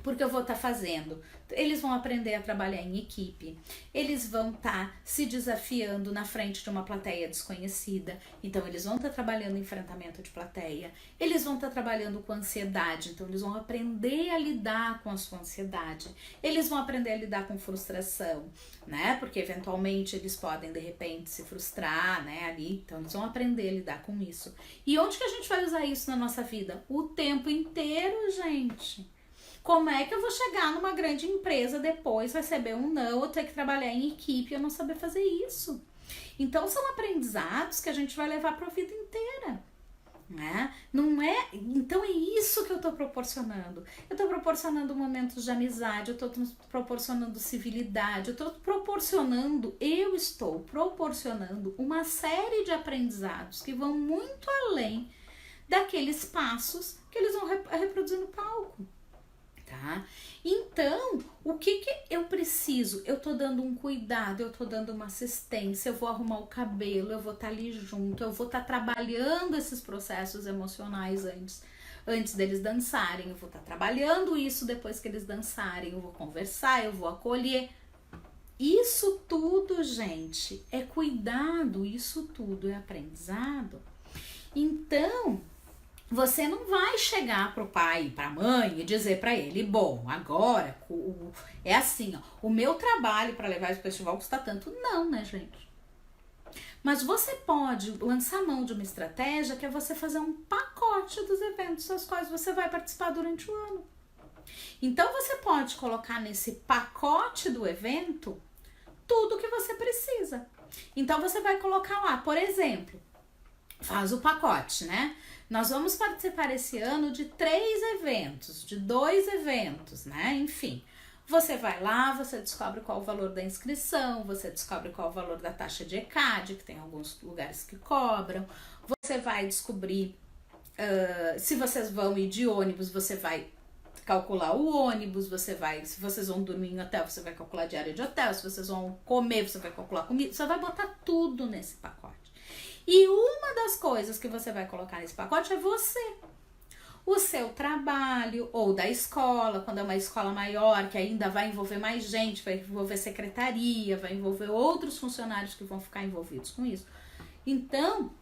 Porque eu vou estar fazendo, eles vão aprender a trabalhar em equipe, eles vão estar se desafiando na frente de uma plateia desconhecida, então eles vão estar trabalhando enfrentamento de plateia, eles vão estar trabalhando com ansiedade, então eles vão aprender a lidar com a sua ansiedade, eles vão aprender a lidar com frustração, né? Porque eventualmente eles podem de repente se frustrar, né? Ali, então eles vão aprender a lidar com isso. E onde que a gente vai usar isso na nossa vida? O tempo inteiro, gente. Como é que eu vou chegar numa grande empresa depois, receber um não, eu ter que trabalhar em equipe e eu não saber fazer isso? Então são aprendizados que a gente vai levar para a vida inteira, né? Não é? Então é isso que eu tô proporcionando. Eu tô proporcionando momentos de amizade, eu tô proporcionando civilidade, eu estou proporcionando uma série de aprendizados que vão muito além daqueles passos que eles vão reproduzir no palco. Tá? Então, o que eu preciso? Eu tô dando um cuidado, eu tô dando uma assistência, eu vou arrumar o cabelo, eu vou estar ali junto, eu vou estar trabalhando esses processos emocionais antes deles dançarem, eu vou estar trabalhando isso depois que eles dançarem, eu vou conversar, eu vou acolher. Isso tudo, gente, é cuidado, isso tudo é aprendizado. Então, você não vai chegar pro pai e pra mãe e dizer pra ele, bom, agora é assim, ó, o meu trabalho para levar esse festival custa tanto. Não, né, gente? Mas você pode lançar mão de uma estratégia que é você fazer um pacote dos eventos aos quais você vai participar durante o ano. Então você pode colocar nesse pacote do evento tudo que você precisa. Então você vai colocar lá, por exemplo, faz o pacote, né? Nós vamos participar esse ano de 3 eventos, de 2 eventos, né? Enfim, você vai lá, você descobre qual o valor da inscrição, você descobre qual o valor da taxa de ECAD, que tem alguns lugares que cobram. Você vai descobrir, se vocês vão ir de ônibus, você vai calcular o ônibus, se vocês vão dormir em hotel, você vai calcular a diária de hotel, se vocês vão comer, você vai calcular a comida, você vai botar tudo nesse pacote. E uma das coisas que você vai colocar nesse pacote é você. o seu trabalho, ou da escola, quando é uma escola maior, que ainda vai envolver mais gente, vai envolver secretaria, vai envolver outros funcionários que vão ficar envolvidos com isso. Então,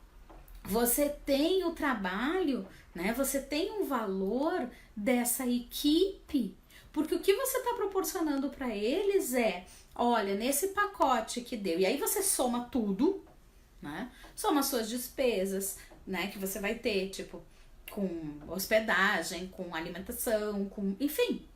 você tem o trabalho, né? Você tem um valor dessa equipe, porque o que você está proporcionando para eles é, olha, nesse pacote que deu, e aí você soma tudo, né? Soma suas despesas, né? Que você vai ter, tipo, com hospedagem, com alimentação, com, enfim.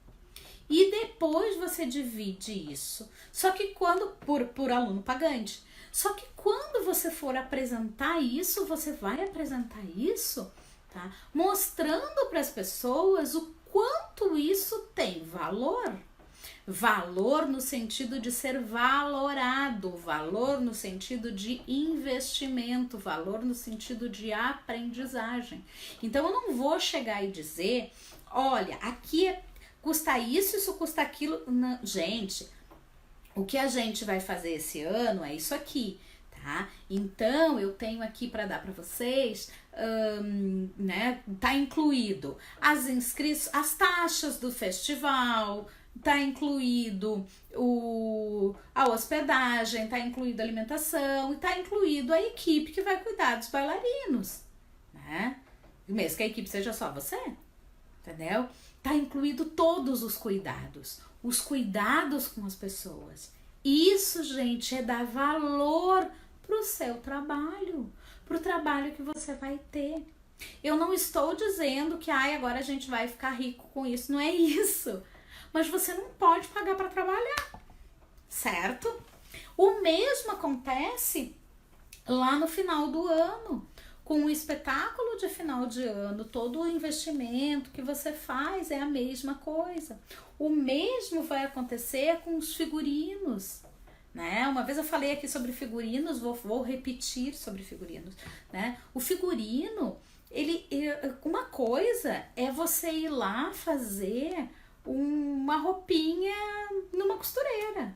E depois você divide isso. Só que quando, por aluno pagante. Só que quando você for apresentar isso, você vai apresentar isso, tá? Mostrando para as pessoas o quanto isso tem valor. Valor no sentido de ser valorado, valor no sentido de investimento, valor no sentido de aprendizagem. Então eu não vou chegar e dizer, olha, aqui custa isso, isso custa aquilo. Não, gente, o que a gente vai fazer esse ano é isso aqui, tá? Então eu tenho aqui para dar para vocês, né? Tá incluído as inscrições, as taxas do festival. Tá incluído a hospedagem, tá incluído a alimentação e tá incluído a equipe que vai cuidar dos bailarinos, né? Mesmo que a equipe seja só você, entendeu? Tá incluído todos os cuidados com as pessoas. Isso, gente, é dar valor pro seu trabalho, pro trabalho que você vai ter. Eu não estou dizendo que agora a gente vai ficar rico com isso, não é isso. Mas você não pode pagar para trabalhar, certo? O mesmo acontece lá no final do ano, com o espetáculo de final de ano, todo o investimento que você faz é a mesma coisa. O mesmo vai acontecer com os figurinos, né? Uma vez eu falei aqui sobre figurinos, vou repetir sobre figurinos, né? O figurino, uma coisa é você ir lá fazer uma roupinha numa costureira.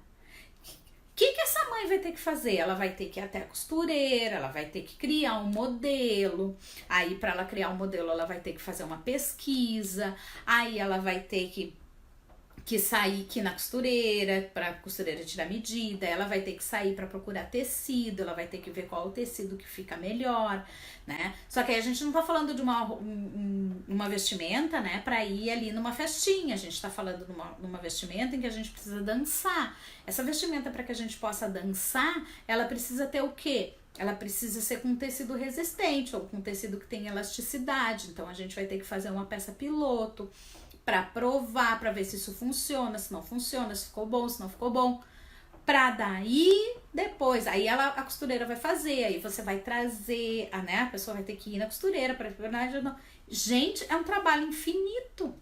O que essa mãe vai ter que fazer? Ela vai ter que ir até a costureira, ela vai ter que criar um modelo. Aí, para ela criar um modelo, ela vai ter que fazer uma pesquisa. Aí, ela vai ter que sair aqui na costureira, para a costureira tirar medida. Ela vai ter que sair para procurar tecido, ela vai ter que ver qual é o tecido que fica melhor, né? Só que aí a gente não tá falando de uma vestimenta, né, para ir ali numa festinha. A gente tá falando numa vestimenta em que a gente precisa dançar. Essa vestimenta, para que a gente possa dançar, ela precisa ter o quê? Ela precisa ser com tecido resistente ou com tecido que tem elasticidade. Então a gente vai ter que fazer uma peça piloto para provar, para ver se isso funciona, se não funciona, se ficou bom, se não ficou bom. Pra daí, depois, aí a costureira vai fazer, aí você vai trazer, né? A pessoa vai ter que ir na costureira para... Gente, é um trabalho infinito.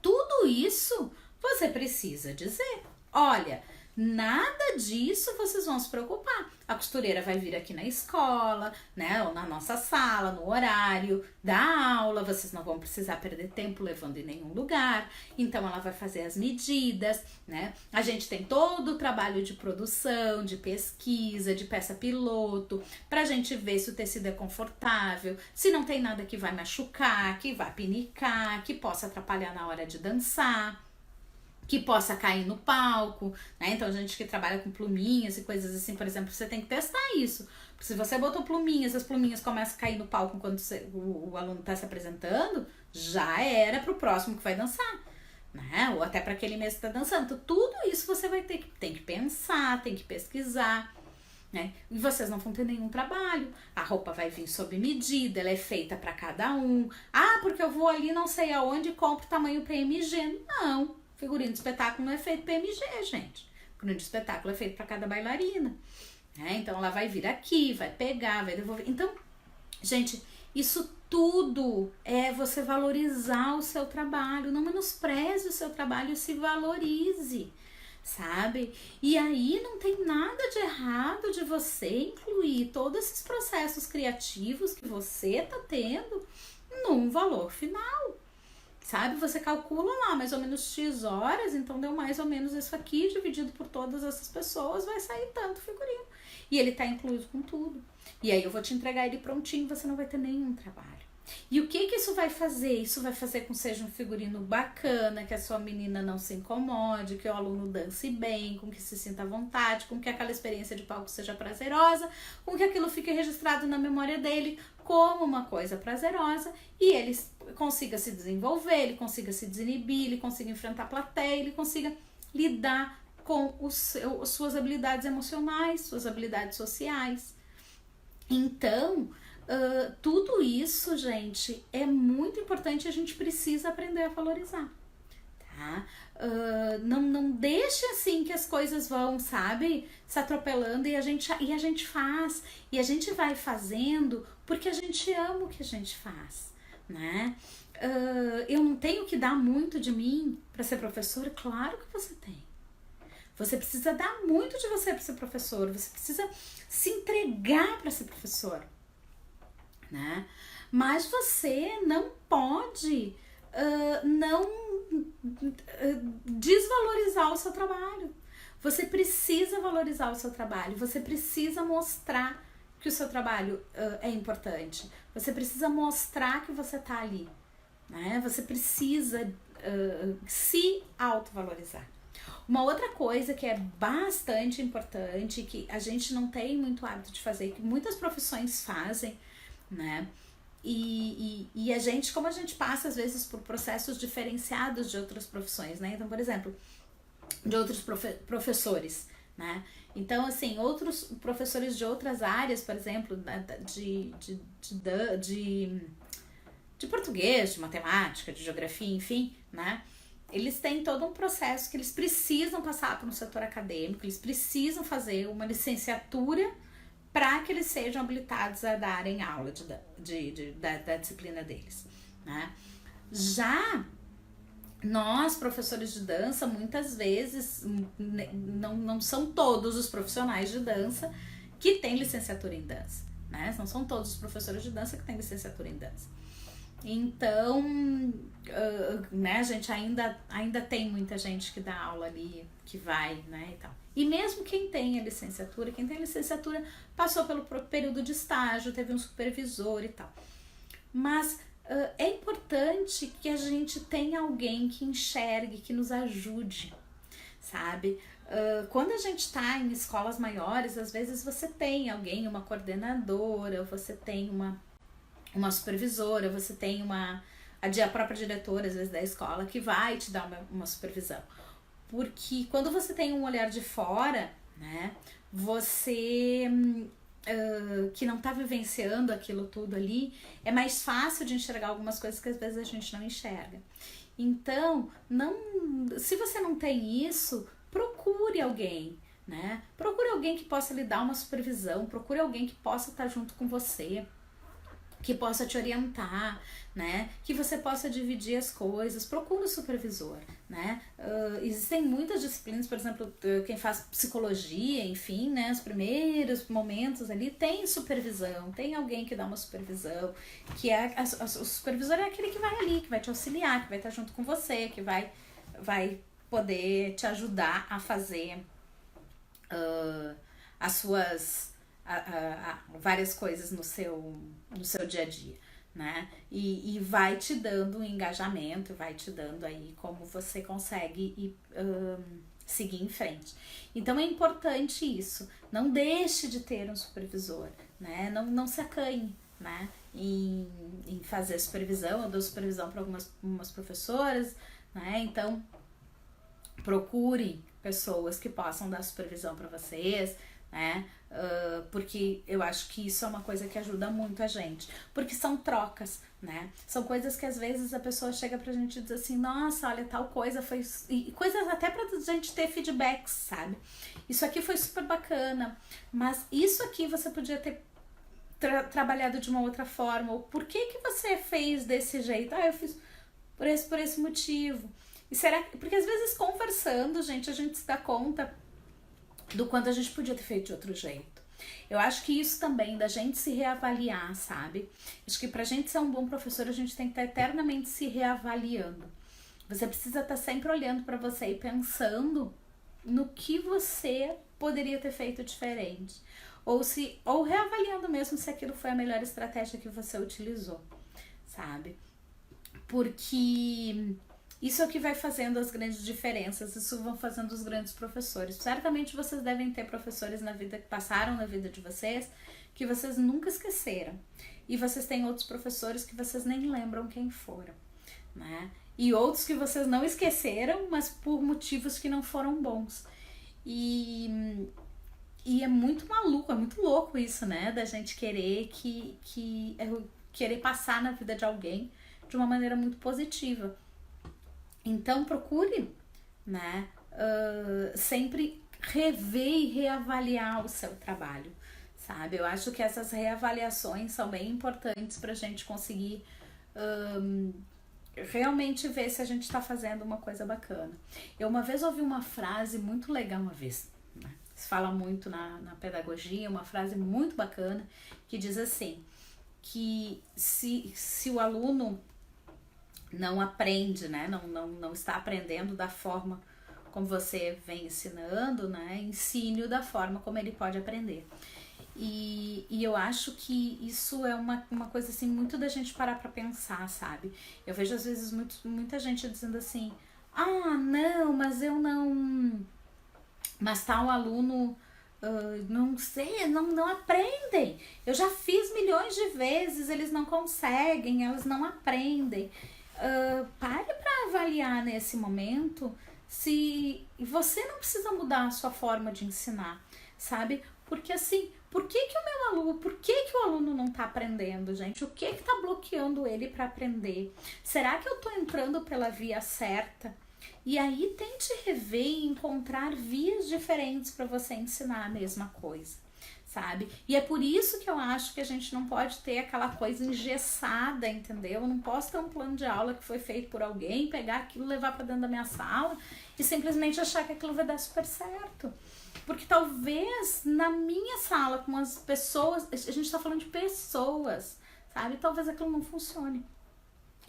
Tudo isso você precisa dizer. Olha, nada disso vocês vão se preocupar. A costureira vai vir aqui na escola, né, ou na nossa sala, no horário da aula, vocês não vão precisar perder tempo levando em nenhum lugar. Então ela vai fazer as medidas, né? A gente tem todo o trabalho de produção, de pesquisa, de peça piloto, pra gente ver se o tecido é confortável, se não tem nada que vai machucar, que vai pinicar, que possa atrapalhar na hora de dançar, que possa cair no palco, né? Então, a gente que trabalha com pluminhas e coisas assim, por exemplo, você tem que testar isso. Se você botou pluminhas, as pluminhas começam a cair no palco quando o aluno está se apresentando, já era pro próximo que vai dançar, né? Ou até para aquele mesmo que está dançando. Então, tudo isso você vai ter que pensar, tem que pesquisar, né? E vocês não vão ter nenhum trabalho. A roupa vai vir sob medida, ela é feita para cada um. Ah, porque eu vou ali não sei aonde e compro tamanho PMG. Não. Figurino de espetáculo não é feito PMG, gente. Figurino de espetáculo é feito para cada bailarina, né? Então ela vai vir aqui, vai pegar, vai devolver. Então, gente, isso tudo é você valorizar o seu trabalho. Não menospreze o seu trabalho, se valorize, sabe? E aí não tem nada de errado de você incluir todos esses processos criativos que você tá tendo num valor final. Sabe, você calcula lá mais ou menos X horas, então deu mais ou menos isso aqui, dividido por todas essas pessoas, vai sair tanto figurino. E ele tá incluído com tudo. E aí eu vou te entregar ele prontinho, você não vai ter nenhum trabalho. E o que isso vai fazer? Isso vai fazer com que seja um figurino bacana, que a sua menina não se incomode, que o aluno dance bem, com que se sinta à vontade, com que aquela experiência de palco seja prazerosa, com que aquilo fique registrado na memória dele como uma coisa prazerosa e ele consiga se desenvolver, ele consiga se desinibir, ele consiga enfrentar a plateia, ele consiga lidar com suas habilidades emocionais, suas habilidades sociais. Então, tudo isso, gente, é muito importante, a gente precisa aprender a valorizar, tá? Não deixe assim que as coisas vão, sabe, se atropelando e a gente faz, e a gente vai fazendo porque a gente ama o que a gente faz, né? Eu não tenho que dar muito de mim para ser professora? Claro que você tem. Você precisa dar muito de você para ser professor, você precisa se entregar para ser professor, né? Mas você não pode não desvalorizar o seu trabalho. Você precisa valorizar o seu trabalho, você precisa mostrar que o seu trabalho é importante, você precisa mostrar que você tá ali, né? Você precisa se autovalorizar. Uma outra coisa que é bastante importante, que a gente não tem muito hábito de fazer, que muitas profissões fazem, né? E a gente, como a gente passa às vezes por processos diferenciados de outras profissões, né? Então, por exemplo, de outros professores, né? Então, assim, outros professores de outras áreas, por exemplo, de português, de matemática, de geografia, enfim, né? Eles têm todo um processo que eles precisam passar por um setor acadêmico, eles precisam fazer uma licenciatura para que eles sejam habilitados a darem aula da disciplina deles, né? Já nós, professores de dança, muitas vezes, não são todos os profissionais de dança que têm licenciatura em dança, né? Não são todos os professores de dança que têm licenciatura em dança. Então, né, a gente ainda tem muita gente que dá aula ali, que vai, né, e tal. E mesmo quem tem a licenciatura, passou pelo período de estágio, teve um supervisor e tal. Mas é importante que a gente tenha alguém que enxergue, que nos ajude, sabe? Quando a gente tá em escolas maiores, às vezes você tem alguém, uma coordenadora, você tem uma supervisora, você tem a própria diretora, às vezes, da escola, que vai te dar uma supervisão. Porque quando você tem um olhar de fora, né, você que não tá vivenciando aquilo tudo ali, é mais fácil de enxergar algumas coisas que às vezes a gente não enxerga. Então, se você não tem isso, procure alguém, né? Procure alguém que possa lhe dar uma supervisão, procure alguém que possa estar junto com você, que possa te orientar, né? Que você possa dividir as coisas. Procura um supervisor, né? Existem muitas disciplinas, por exemplo, quem faz psicologia, enfim, né? Os primeiros momentos ali tem supervisão, tem alguém que dá uma supervisão, que o supervisor é aquele que vai ali, que vai te auxiliar, que vai estar junto com você, que vai poder te ajudar a fazer as suas várias coisas no seu dia a dia, né? E vai te dando um engajamento, vai te dando aí como você consegue seguir em frente. Então é importante isso, não deixe de ter um supervisor, né? Não se acanhe, né? Em fazer supervisão. Eu dou supervisão para algumas professoras, né? Então procurem pessoas que possam dar supervisão para vocês, né? Porque eu acho que isso é uma coisa que ajuda muito a gente, porque são trocas, né? São coisas que às vezes a pessoa chega pra gente e diz assim, nossa, olha, tal coisa foi... E coisas até pra gente ter feedbacks, sabe? Isso aqui foi super bacana, mas isso aqui você podia ter trabalhado de uma outra forma, ou por que você fez desse jeito? Eu fiz por esse motivo. E será que... Porque às vezes conversando, gente, a gente se dá conta do quanto a gente podia ter feito de outro jeito. Eu acho que isso também, da gente se reavaliar, sabe? Acho que pra gente ser um bom professor, a gente tem que estar eternamente se reavaliando. Você precisa estar sempre olhando pra você e pensando no que você poderia ter feito diferente. Ou reavaliando mesmo se aquilo foi a melhor estratégia que você utilizou, sabe? Porque isso é o que vai fazendo as grandes diferenças, isso vão fazendo os grandes professores. Certamente vocês devem ter professores na vida que passaram na vida de vocês que vocês nunca esqueceram. E vocês têm outros professores que vocês nem lembram quem foram, né? E outros que vocês não esqueceram, mas por motivos que não foram bons. E é muito maluco, é muito louco isso, né? Da gente querer querer passar na vida de alguém de uma maneira muito positiva. Então procure, né, sempre rever e reavaliar o seu trabalho, sabe? Eu acho que essas reavaliações são bem importantes pra gente conseguir realmente ver se a gente tá fazendo uma coisa bacana. Eu uma vez ouvi uma frase muito legal né? Se fala muito na pedagogia, uma frase muito bacana que diz assim, que se o aluno não aprende, né? Não está aprendendo da forma como você vem ensinando, né? Ensine-o da forma como ele pode aprender. E eu acho que isso é uma coisa assim, muito da gente parar pra pensar, sabe? Eu vejo às vezes muita gente dizendo assim, não, mas eu não... Mas tal aluno, não sei, não aprendem. Eu já fiz milhões de vezes, eles não conseguem, elas não aprendem. Pare para avaliar nesse momento se você não precisa mudar a sua forma de ensinar, sabe? Porque assim, por que o aluno não tá aprendendo, gente? O que tá bloqueando ele para aprender? Será que eu tô entrando pela via certa? E aí tente rever e encontrar vias diferentes para você ensinar a mesma coisa, sabe? E é por isso que eu acho que a gente não pode ter aquela coisa engessada, entendeu? Eu não posso ter um plano de aula que foi feito por alguém, pegar aquilo, levar para dentro da minha sala e simplesmente achar que aquilo vai dar super certo. Porque talvez na minha sala, com as pessoas, a gente tá falando de pessoas, sabe? Talvez aquilo não funcione.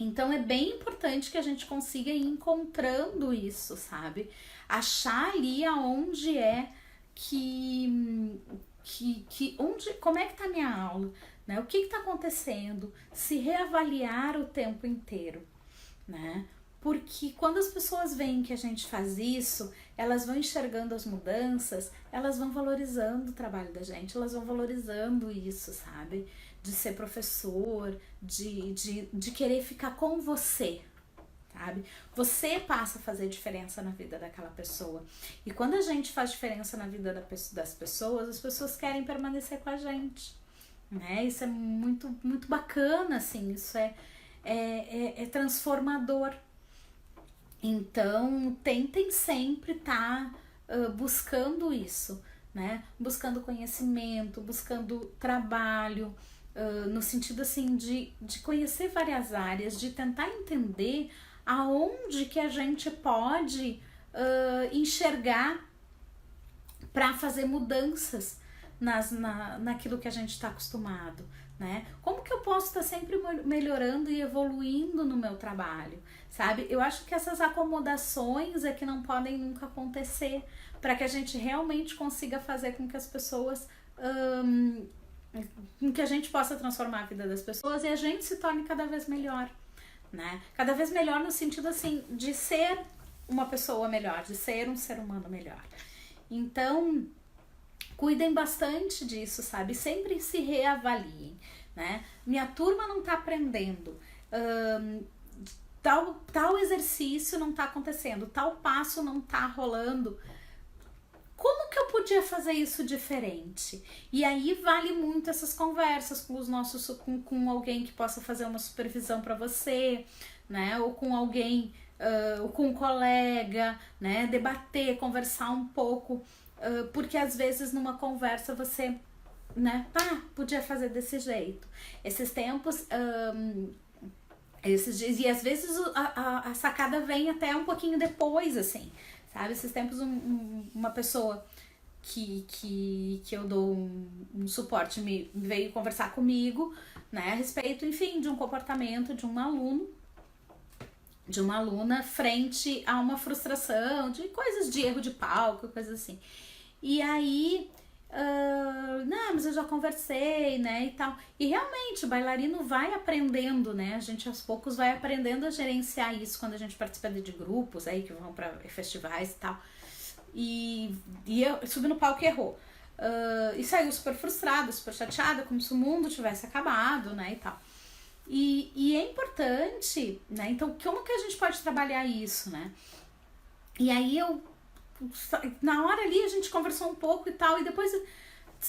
Então é bem importante que a gente consiga ir encontrando isso, sabe? Achar ali aonde é como é que tá a minha aula, né? O que tá acontecendo? Se reavaliar o tempo inteiro, né? Porque quando as pessoas veem que a gente faz isso, elas vão enxergando as mudanças, elas vão valorizando o trabalho da gente, elas vão valorizando isso, sabe? De ser professor, de querer ficar com você, sabe? Você passa a fazer diferença na vida daquela pessoa. E quando a gente faz diferença na vida das pessoas, as pessoas querem permanecer com a gente, né? Isso é muito, muito bacana, assim, isso é transformador. Então, tentem sempre estar buscando isso, né? Buscando conhecimento, buscando trabalho, no sentido assim de conhecer várias áreas, de tentar entender aonde que a gente pode enxergar para fazer mudanças naquilo que a gente está acostumado, né? Como que eu posso estar sempre melhorando e evoluindo no meu trabalho, sabe? Eu acho que essas acomodações é que não podem nunca acontecer para que a gente realmente consiga fazer com que as pessoas... com que a gente possa transformar a vida das pessoas e a gente se torne cada vez melhor, né? Cada vez melhor no sentido assim de ser uma pessoa melhor, de ser um ser humano melhor. Então, cuidem bastante disso, sabe? Sempre se reavaliem, né? Minha turma não tá aprendendo, tal exercício não tá acontecendo, tal passo não tá rolando. Como que eu podia fazer isso diferente? E aí vale muito essas conversas com com alguém que possa fazer uma supervisão para você, né? Ou com alguém, ou com um colega, né? Debater, conversar um pouco, porque às vezes numa conversa você, né? Podia fazer desse jeito. Esses tempos, esses dias, e às vezes a sacada vem até um pouquinho depois, assim. Sabe, esses tempos uma pessoa que eu dou um suporte veio conversar comigo, né, a respeito, enfim, de um comportamento de um aluno, de uma aluna frente a uma frustração, de coisas de erro de palco, coisas assim. E aí Não, mas eu já conversei, né, e tal. E realmente, o bailarino vai aprendendo, né, a gente aos poucos vai aprendendo a gerenciar isso quando a gente participa de grupos aí que vão para festivais e tal. E eu subi no palco e errou. E saiu super frustrada, super chateada, como se o mundo tivesse acabado, né, e tal. E é importante, né, então como que a gente pode trabalhar isso, né? E aí na hora ali a gente conversou um pouco e tal, e depois,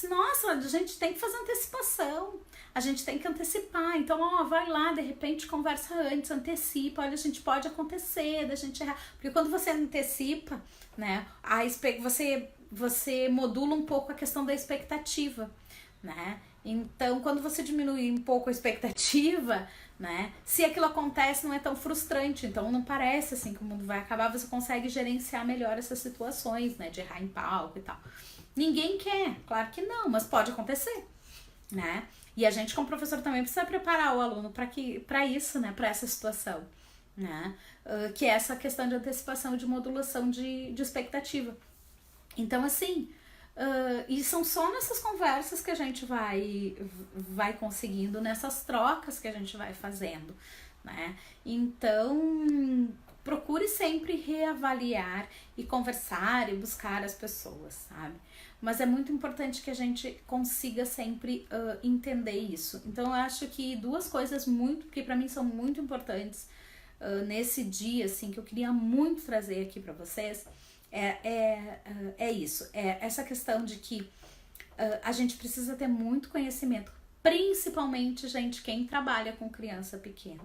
nossa, a gente tem que fazer antecipação, a gente tem que antecipar, então, ó, vai lá, de repente conversa antes, antecipa, olha, a gente pode acontecer, da gente errar, porque quando você antecipa, né, você modula um pouco a questão da expectativa, né, então quando você diminui um pouco a expectativa, né, se aquilo acontece não é tão frustrante, então não parece assim que o mundo vai acabar, você consegue gerenciar melhor essas situações, né, de errar em palco e tal. Ninguém quer, claro que não, mas pode acontecer, né, e a gente como professor também precisa preparar o aluno para isso, né, para essa situação, né, que é essa questão de antecipação e de modulação de expectativa. Então assim, e são só nessas conversas que a gente vai conseguindo, nessas trocas que a gente vai fazendo, né? Então, procure sempre reavaliar e conversar e buscar as pessoas, sabe? Mas é muito importante que a gente consiga sempre entender isso. Então, eu acho que duas coisas que para mim são muito importantes nesse dia, assim, que eu queria muito trazer aqui para vocês, é isso, é essa questão de que a gente precisa ter muito conhecimento, principalmente, gente, quem trabalha com criança pequena.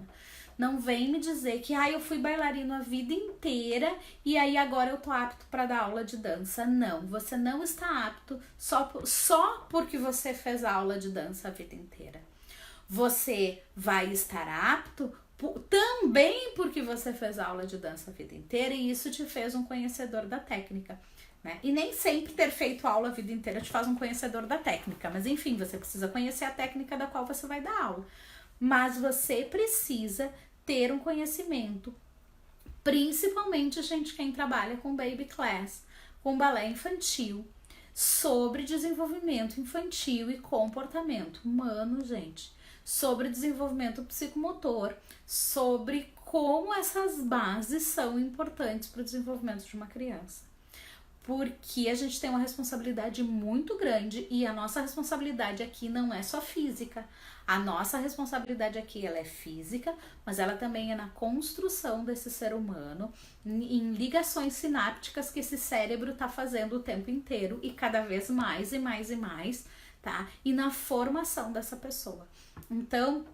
Não vem me dizer que eu fui bailarino a vida inteira e aí agora eu tô apto para dar aula de dança. Não, você não está apto só porque você fez aula de dança a vida inteira. Você vai estar apto também porque você fez aula de dança a vida inteira e isso te fez um conhecedor da técnica, né? E nem sempre ter feito aula a vida inteira te faz um conhecedor da técnica, mas enfim, você precisa conhecer a técnica da qual você vai dar aula. Mas você precisa ter um conhecimento, principalmente, gente, quem trabalha com baby class, com balé infantil, sobre desenvolvimento infantil e comportamento humano, gente, sobre desenvolvimento psicomotor, sobre como essas bases são importantes para o desenvolvimento de uma criança. Porque a gente tem uma responsabilidade muito grande e a nossa responsabilidade aqui não é só física. A nossa responsabilidade aqui ela é física, mas ela também é na construção desse ser humano, em ligações sinápticas que esse cérebro está fazendo o tempo inteiro e cada vez mais e mais e mais, tá? E na formação dessa pessoa. Então,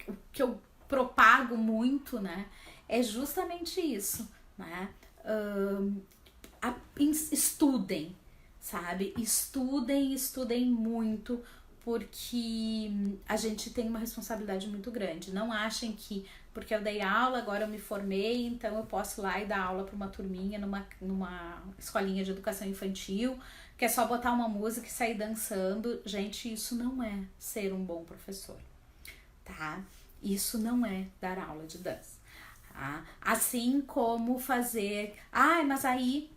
o que eu propago muito, né, é justamente isso, né? Estudem, sabe? Estudem muito, porque a gente tem uma responsabilidade muito grande. Não achem que porque eu dei aula, agora eu me formei, então eu posso ir lá e dar aula para uma turminha numa escolinha de educação infantil, que é só botar uma música e sair dançando. Gente, isso não é ser um bom professor, tá? Isso não é dar aula de dança. Tá? Assim como fazer... mas aí...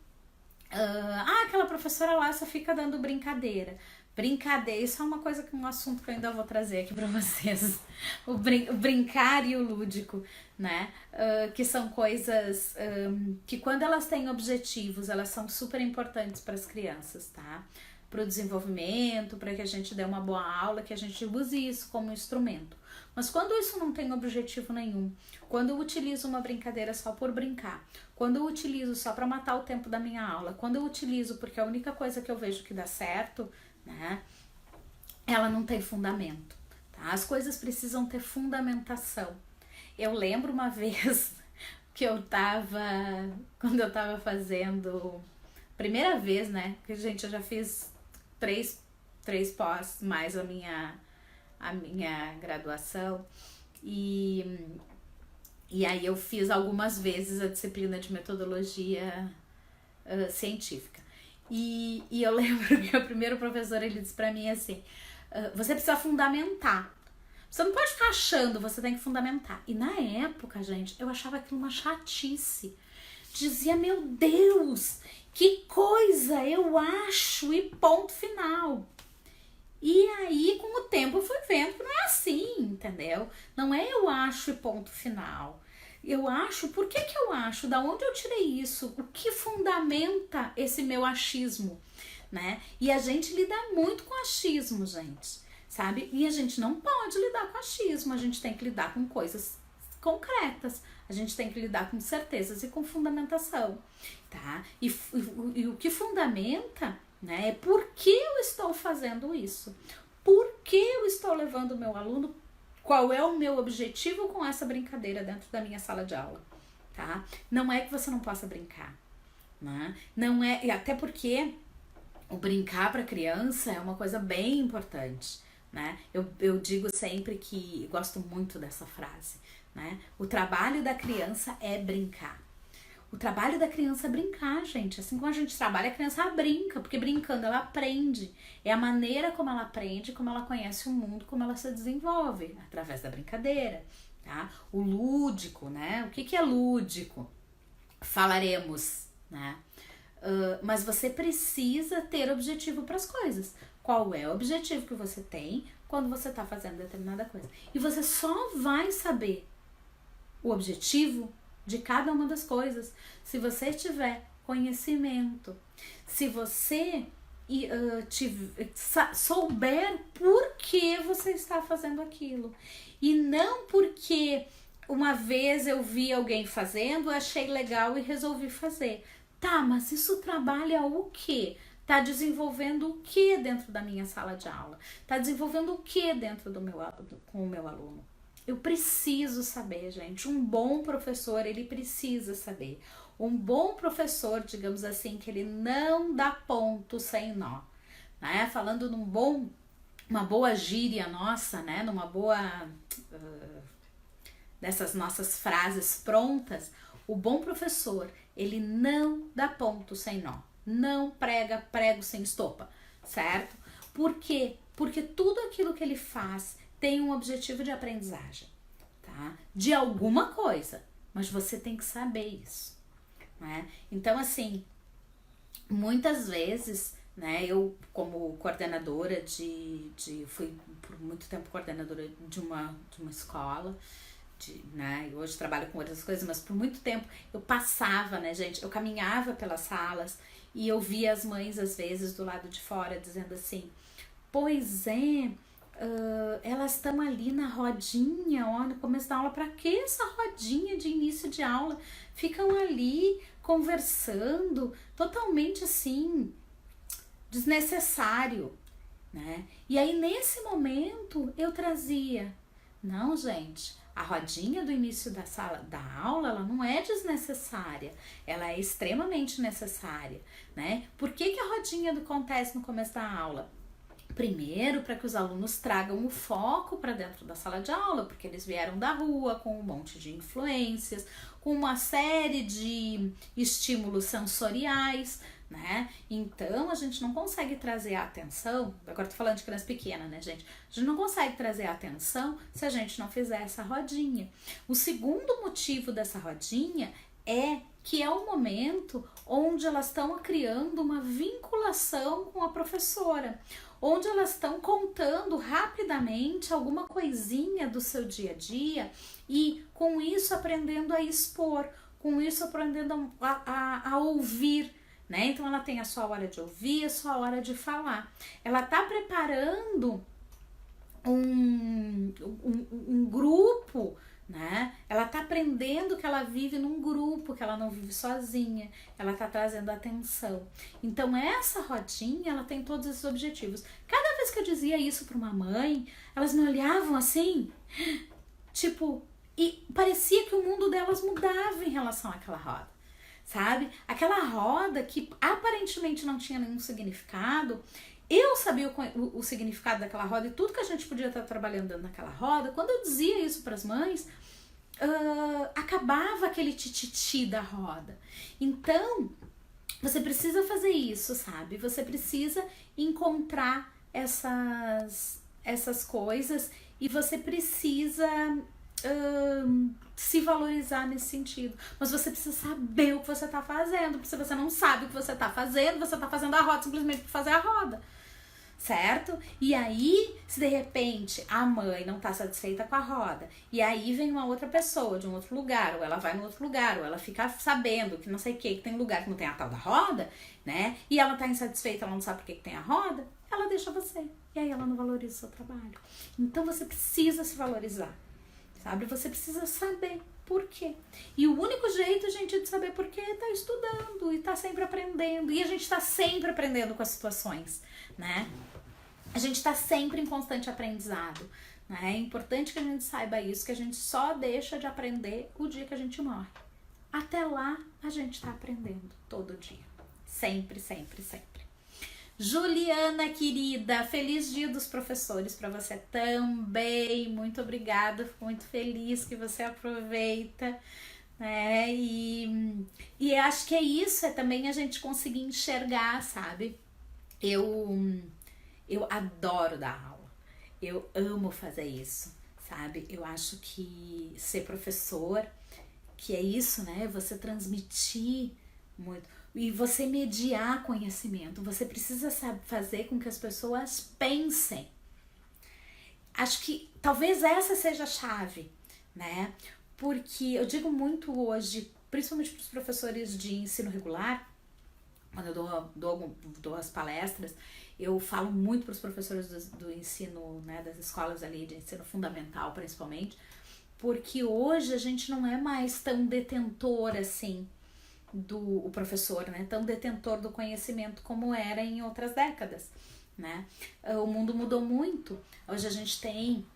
aquela professora lá só fica dando brincadeira. Brincadeira, isso é uma coisa, um assunto que eu ainda vou trazer aqui pra vocês. O brincar e o lúdico, né? Que são coisas que quando elas têm objetivos, elas são super importantes para as crianças, tá? Para o desenvolvimento, para que a gente dê uma boa aula, que a gente use isso como instrumento. Mas quando isso não tem objetivo nenhum, quando eu utilizo uma brincadeira só por brincar, quando eu utilizo só para matar o tempo da minha aula, quando eu utilizo porque é a única coisa que eu vejo que dá certo, né, ela não tem fundamento, tá? As coisas precisam ter fundamentação. Eu lembro uma vez que quando eu tava fazendo, primeira vez, né, que gente, eu já fiz três pós mais a minha graduação e aí eu fiz algumas vezes a disciplina de metodologia científica e eu lembro que o primeiro professor ele disse pra mim assim, você precisa fundamentar, você não pode ficar achando, você tem que fundamentar. E na época, gente, eu achava aquilo uma chatice. dizia, meu Deus, que coisa, eu acho e ponto final. E aí, com o tempo, eu fui vendo que não é assim, entendeu? Não é eu acho e ponto final. Eu acho, por que eu acho? Da onde eu tirei isso? O que fundamenta esse meu achismo, né? E a gente lida muito com achismo, gente, sabe? E a gente não pode lidar com achismo, a gente tem que lidar com coisas concretas, a gente tem que lidar com certezas e com fundamentação, tá? E o que fundamenta, né, é por que eu estou fazendo isso, por que eu estou levando o meu aluno, qual é o meu objetivo com essa brincadeira dentro da minha sala de aula, tá? Não é que você não possa brincar, né? Não é, e até porque o brincar para criança é uma coisa bem importante, né? Eu digo sempre que gosto muito dessa frase, né? O trabalho da criança é brincar. O trabalho da criança é brincar, gente. Assim como a gente trabalha, a criança brinca, porque brincando ela aprende. É a maneira como ela aprende, como ela conhece o mundo, como ela se desenvolve, através da brincadeira, tá? O lúdico, né? O que é lúdico? Falaremos, né? Mas você precisa ter objetivo para as coisas. Qual é o objetivo que você tem quando você está fazendo determinada coisa? E você só vai saber o objetivo de cada uma das coisas se você tiver conhecimento, se você souber por que você está fazendo aquilo, e não porque uma vez eu vi alguém fazendo, achei legal e resolvi fazer. Tá, mas isso trabalha o quê? Tá desenvolvendo o que dentro da minha sala de aula? Tá desenvolvendo o que dentro com o meu aluno? Eu preciso saber, gente. Um bom professor, ele precisa saber. Um bom professor, digamos assim, que ele não dá ponto sem nó, né? Falando uma boa gíria nossa, né? Numa boa dessas nossas frases prontas, o bom professor, ele não dá ponto sem nó. Não prega prego sem estopa, certo? Por quê? Porque tudo aquilo que ele faz tem um objetivo de aprendizagem, tá? De alguma coisa, mas você tem que saber isso, né? Então, assim, muitas vezes, né, eu como coordenadora fui por muito tempo coordenadora de uma escola, né, hoje trabalho com outras coisas, mas por muito tempo eu passava, né, gente, eu caminhava pelas salas e eu via as mães, às vezes, do lado de fora, dizendo assim, pois é, elas estão ali na rodinha, ó, no começo da aula, para que essa rodinha de início de aula? Ficam ali conversando, totalmente assim, desnecessário, né? E aí, nesse momento, eu trazia, não, gente, a rodinha do início da aula, ela não é desnecessária, ela é extremamente necessária, né? Por que a rodinha acontece no começo da aula? Primeiro, para que os alunos tragam o foco para dentro da sala de aula, porque eles vieram da rua com um monte de influências, com uma série de estímulos sensoriais, né? Então, a gente não consegue trazer a atenção, agora tô falando de criança pequena, né, gente? A gente não consegue trazer a atenção se a gente não fizer essa rodinha. O segundo motivo dessa rodinha é que é o momento onde elas estão criando uma vinculação com a professora, onde elas estão contando rapidamente alguma coisinha do seu dia a dia e com isso aprendendo a expor, com isso aprendendo a ouvir, né? Então ela tem a sua hora de ouvir, a sua hora de falar. Ela está preparando um grupo, né? Ela tá aprendendo que ela vive num grupo, que ela não vive sozinha, ela tá trazendo atenção. Então essa rodinha, ela tem todos esses objetivos. Cada vez que eu dizia isso para uma mãe, elas me olhavam assim, tipo, e parecia que o mundo delas mudava em relação àquela roda, sabe? Aquela roda que aparentemente não tinha nenhum significado. Eu sabia o significado daquela roda e tudo que a gente podia estar trabalhando dentro daquela roda. Quando eu dizia isso para as mães, acabava aquele tititi da roda. Então, você precisa fazer isso, sabe? Você precisa encontrar essas coisas e você precisa se valorizar nesse sentido. Mas você precisa saber o que você tá fazendo. Porque se você não sabe o que você tá fazendo a roda simplesmente por fazer a roda. Certo? E aí, se de repente a mãe não tá satisfeita com a roda, e aí vem uma outra pessoa de um outro lugar, ou ela vai no outro lugar, ou ela fica sabendo que não sei o que tem lugar que não tem a tal da roda, né? E ela tá insatisfeita, ela não sabe por que tem a roda, ela deixa você. E aí ela não valoriza o seu trabalho. Então você precisa se valorizar, sabe? Você precisa saber por quê. E o único jeito, gente, de saber por quê é tá estudando e tá sempre aprendendo. E a gente tá sempre aprendendo com as situações, né? A gente tá sempre em constante aprendizado, né? É importante que a gente saiba isso, que a gente só deixa de aprender o dia que a gente morre. Até lá, a gente tá aprendendo todo dia. Sempre, sempre, sempre. Juliana, querida, feliz Dia dos Professores para você também. Muito obrigada, fico muito feliz que você aproveita, né? E acho que é isso, é também a gente conseguir enxergar, sabe? Eu adoro dar aula, eu amo fazer isso, sabe? Eu acho que ser professor, que é isso, né? Você transmitir muito e você mediar conhecimento. Você precisa saber fazer com que as pessoas pensem. Acho que talvez essa seja a chave, né? Porque eu digo muito hoje, principalmente para os professores de ensino regular, quando eu dou as palestras, eu falo muito para os professores do ensino, né, das escolas ali de ensino fundamental, principalmente, porque hoje a gente não é mais tão detentor assim o professor, né, tão detentor do conhecimento como era em outras décadas, né? O mundo mudou muito. Hoje a gente tem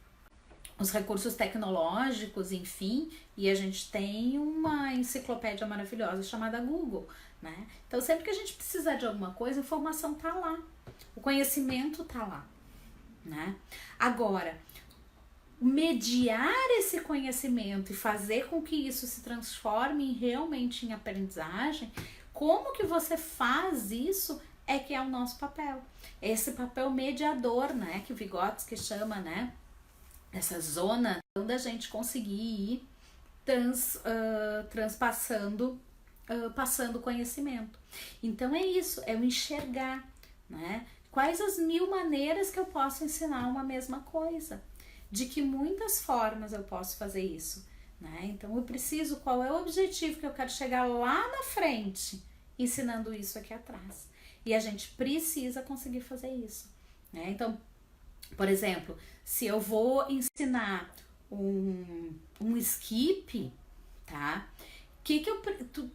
os recursos tecnológicos, enfim, e a gente tem uma enciclopédia maravilhosa chamada Google, né? Então sempre que a gente precisar de alguma coisa, a informação tá lá, o conhecimento tá lá, né? Agora, mediar esse conhecimento e fazer com que isso se transforme realmente em aprendizagem, como que você faz isso é que é o nosso papel. Esse papel mediador, né, que o Vygotsky chama, né, essa zona da gente conseguir ir transpassando, passando conhecimento. Então é isso, é o enxergar, né? Quais as 1000 maneiras que eu posso ensinar uma mesma coisa? De que muitas formas eu posso fazer isso, né? Então eu preciso, qual é o objetivo que eu quero chegar lá na frente, ensinando isso aqui atrás. E a gente precisa conseguir fazer isso, né? Então, por exemplo, se eu vou ensinar um skip, tá?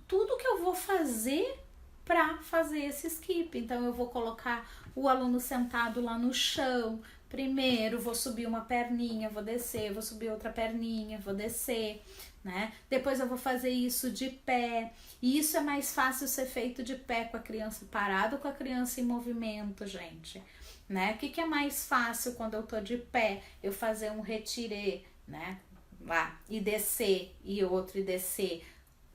Tudo que eu vou fazer para fazer esse skip. Então eu vou colocar o aluno sentado lá no chão. Primeiro vou subir uma perninha, vou descer, vou subir outra perninha, vou descer, né? Depois eu vou fazer isso de pé. E isso é mais fácil ser feito de pé com a criança parada ou com a criança em movimento, gente, né? O que é mais fácil quando eu tô de pé? Eu fazer um retiré, né? Lá, e descer, e outro e descer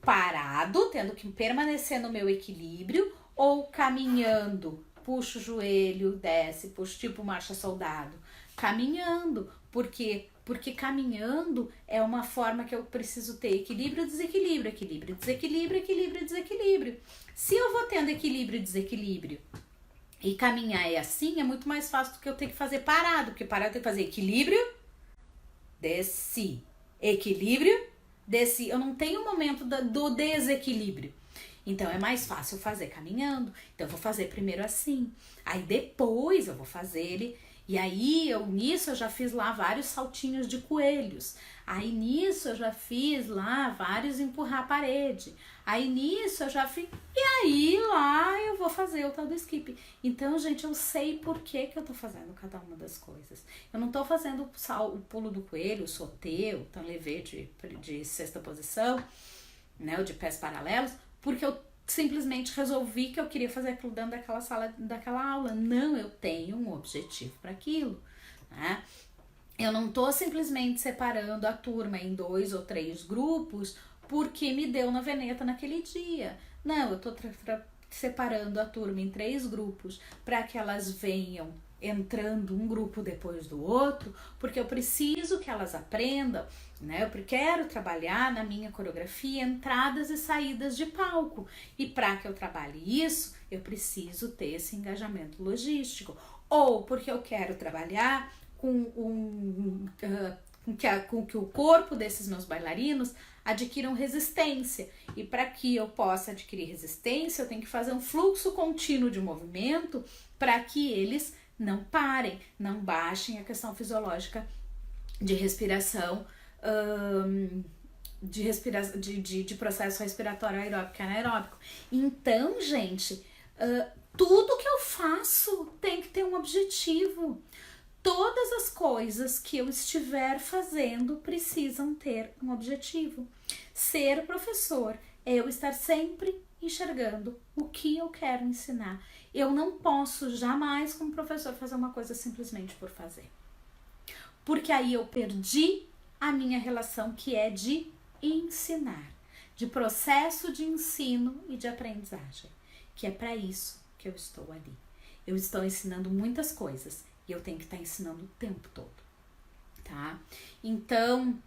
parado, tendo que permanecer no meu equilíbrio, ou caminhando, puxa o joelho, desce, puxa, tipo marcha soldado, caminhando, porque caminhando é uma forma que eu preciso ter equilíbrio, desequilíbrio, equilíbrio, desequilíbrio, equilíbrio, desequilíbrio. Se eu vou tendo equilíbrio e desequilíbrio e caminhar é assim, é muito mais fácil do que eu ter que fazer parado, porque parado eu tenho que fazer equilíbrio, desci, equilíbrio, desci. Eu não tenho o momento do desequilíbrio. Então é mais fácil fazer caminhando. Então eu vou fazer primeiro assim. Aí depois eu vou fazer ele. E aí nisso eu já fiz lá vários saltinhos de coelhos. Aí nisso eu já fiz lá vários empurrar a parede. Aí nisso eu já fiz. E aí lá eu vou fazer o tal do skip. Então, gente, eu sei por que eu tô fazendo cada uma das coisas. Eu não tô fazendo o pulo do coelho, o sauté, o tanlevé de sexta posição, né, ou de pés paralelos, porque eu simplesmente resolvi que eu queria fazer aquilo dentro daquela sala, daquela aula. Não, eu tenho um objetivo para aquilo, né? Eu não tô simplesmente separando a turma em 2 ou 3 grupos porque me deu na veneta naquele dia. Não, eu tô separando a turma em 3 grupos para que elas venham entrando um grupo depois do outro, porque eu preciso que elas aprendam, né? Eu quero trabalhar na minha coreografia entradas e saídas de palco. E para que eu trabalhe isso, eu preciso ter esse engajamento logístico. Ou porque eu quero trabalhar com que o corpo desses meus bailarinos adquiram resistência. E para que eu possa adquirir resistência, eu tenho que fazer um fluxo contínuo de movimento para que eles não parem, não baixem a questão fisiológica de respiração, de processo respiratório aeróbico e anaeróbico. Então, gente, tudo que eu faço tem que ter um objetivo. Todas as coisas que eu estiver fazendo precisam ter um objetivo. Ser professor é eu estar sempre enxergando o que eu quero ensinar. Eu não posso jamais, como professor, fazer uma coisa simplesmente por fazer. Porque aí eu perdi a minha relação, que é de ensinar, de processo de ensino e de aprendizagem, que é para isso que eu estou ali. Eu estou ensinando muitas coisas e eu tenho que estar ensinando o tempo todo, tá? Então,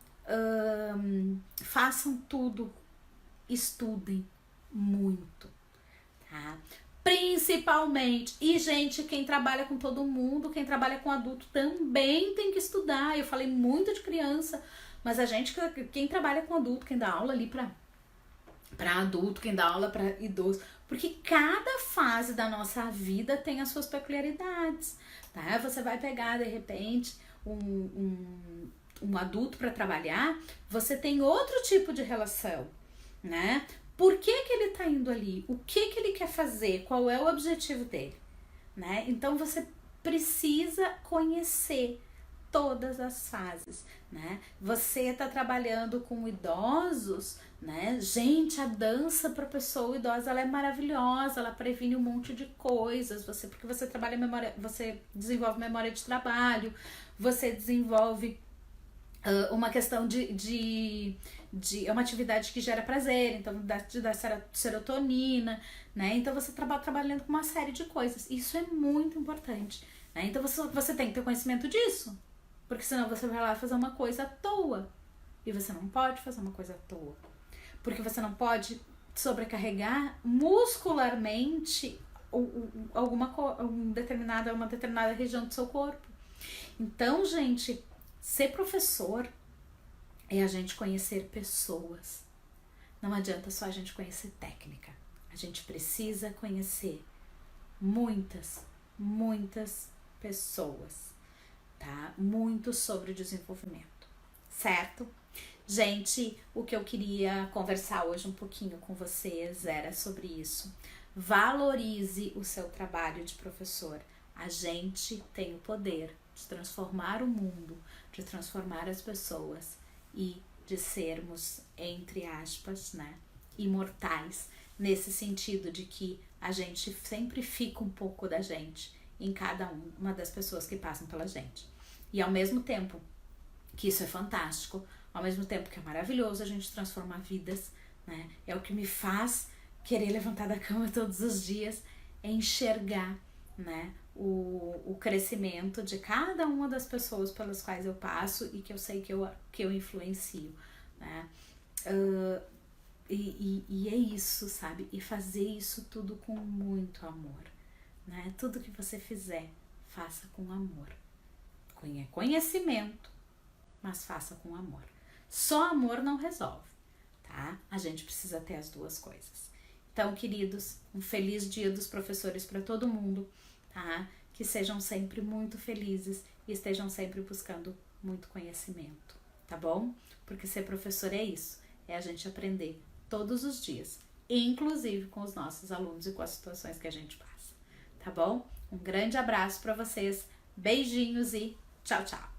façam tudo, estudem muito, tá? Principalmente, e gente, quem trabalha com todo mundo, quem trabalha com adulto também tem que estudar. Eu falei muito de criança, mas quem trabalha com adulto, quem dá aula ali para adulto, quem dá aula para idoso, porque cada fase da nossa vida tem as suas peculiaridades, tá? Você vai pegar, de repente, um adulto para trabalhar, você tem outro tipo de relação, né? Por que ele tá indo ali? O que ele quer fazer? Qual é o objetivo dele? Né? Então, você precisa conhecer todas as fases, né? Você tá trabalhando com idosos, né? Gente, a dança para pessoa idosa, ela é maravilhosa, ela previne um monte de coisas, porque você trabalha memória, você desenvolve memória de trabalho, você desenvolve uma questão é uma atividade que gera prazer, então dá serotonina, né? Então você trabalhando com uma série de coisas. Isso é muito importante, né? Então você tem que ter conhecimento disso, porque senão você vai lá fazer uma coisa à toa. E você não pode fazer uma coisa à toa, porque você não pode sobrecarregar muscularmente uma determinada região do seu corpo. Então, gente, ser professor é a gente conhecer pessoas. Não adianta só a gente conhecer técnica. A gente precisa conhecer muitas pessoas, tá? Muito sobre o desenvolvimento, certo? Gente, o que eu queria conversar hoje um pouquinho com vocês era sobre isso. Valorize o seu trabalho de professor. A gente tem o poder de transformar o mundo, de transformar as pessoas e de sermos, entre aspas, né, imortais, nesse sentido de que a gente sempre fica um pouco da gente em cada uma das pessoas que passam pela gente. E ao mesmo tempo que isso é fantástico, ao mesmo tempo que é maravilhoso a gente transformar vidas, né, é o que me faz querer levantar da cama todos os dias, é enxergar, né, o crescimento de cada uma das pessoas pelas quais eu passo e que eu sei que eu influencio, né? E é isso, sabe? E fazer isso tudo com muito amor, né? Tudo que você fizer, faça com amor. Conhecimento, mas faça com amor. Só amor não resolve, tá? A gente precisa ter as duas coisas. Então, queridos, um feliz dia dos professores para todo mundo, tá? Que sejam sempre muito felizes e estejam sempre buscando muito conhecimento, tá bom? Porque ser professor é isso, é a gente aprender todos os dias, inclusive com os nossos alunos e com as situações que a gente passa, tá bom? Um grande abraço para vocês, beijinhos e tchau, tchau!